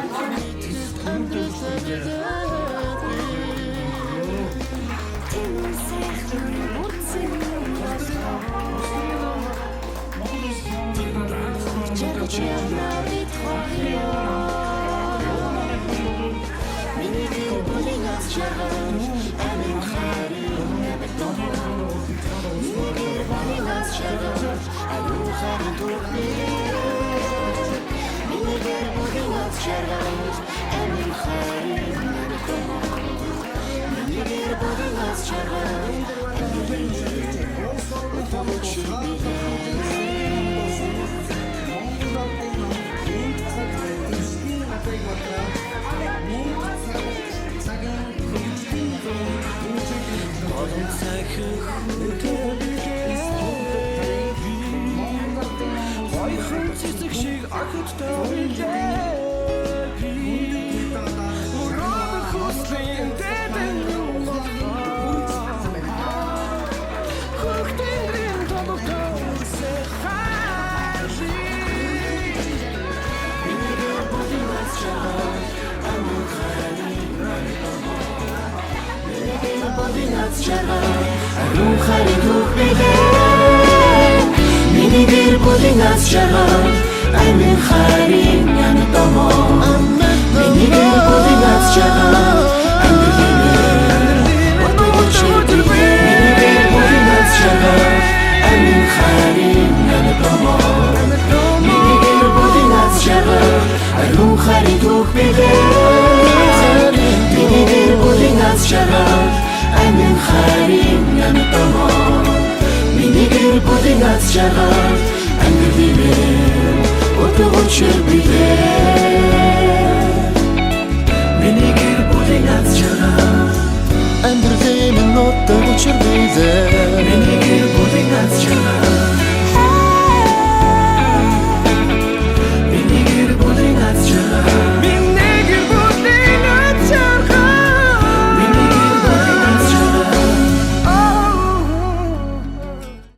Миний гэр бүлийн аз жаргал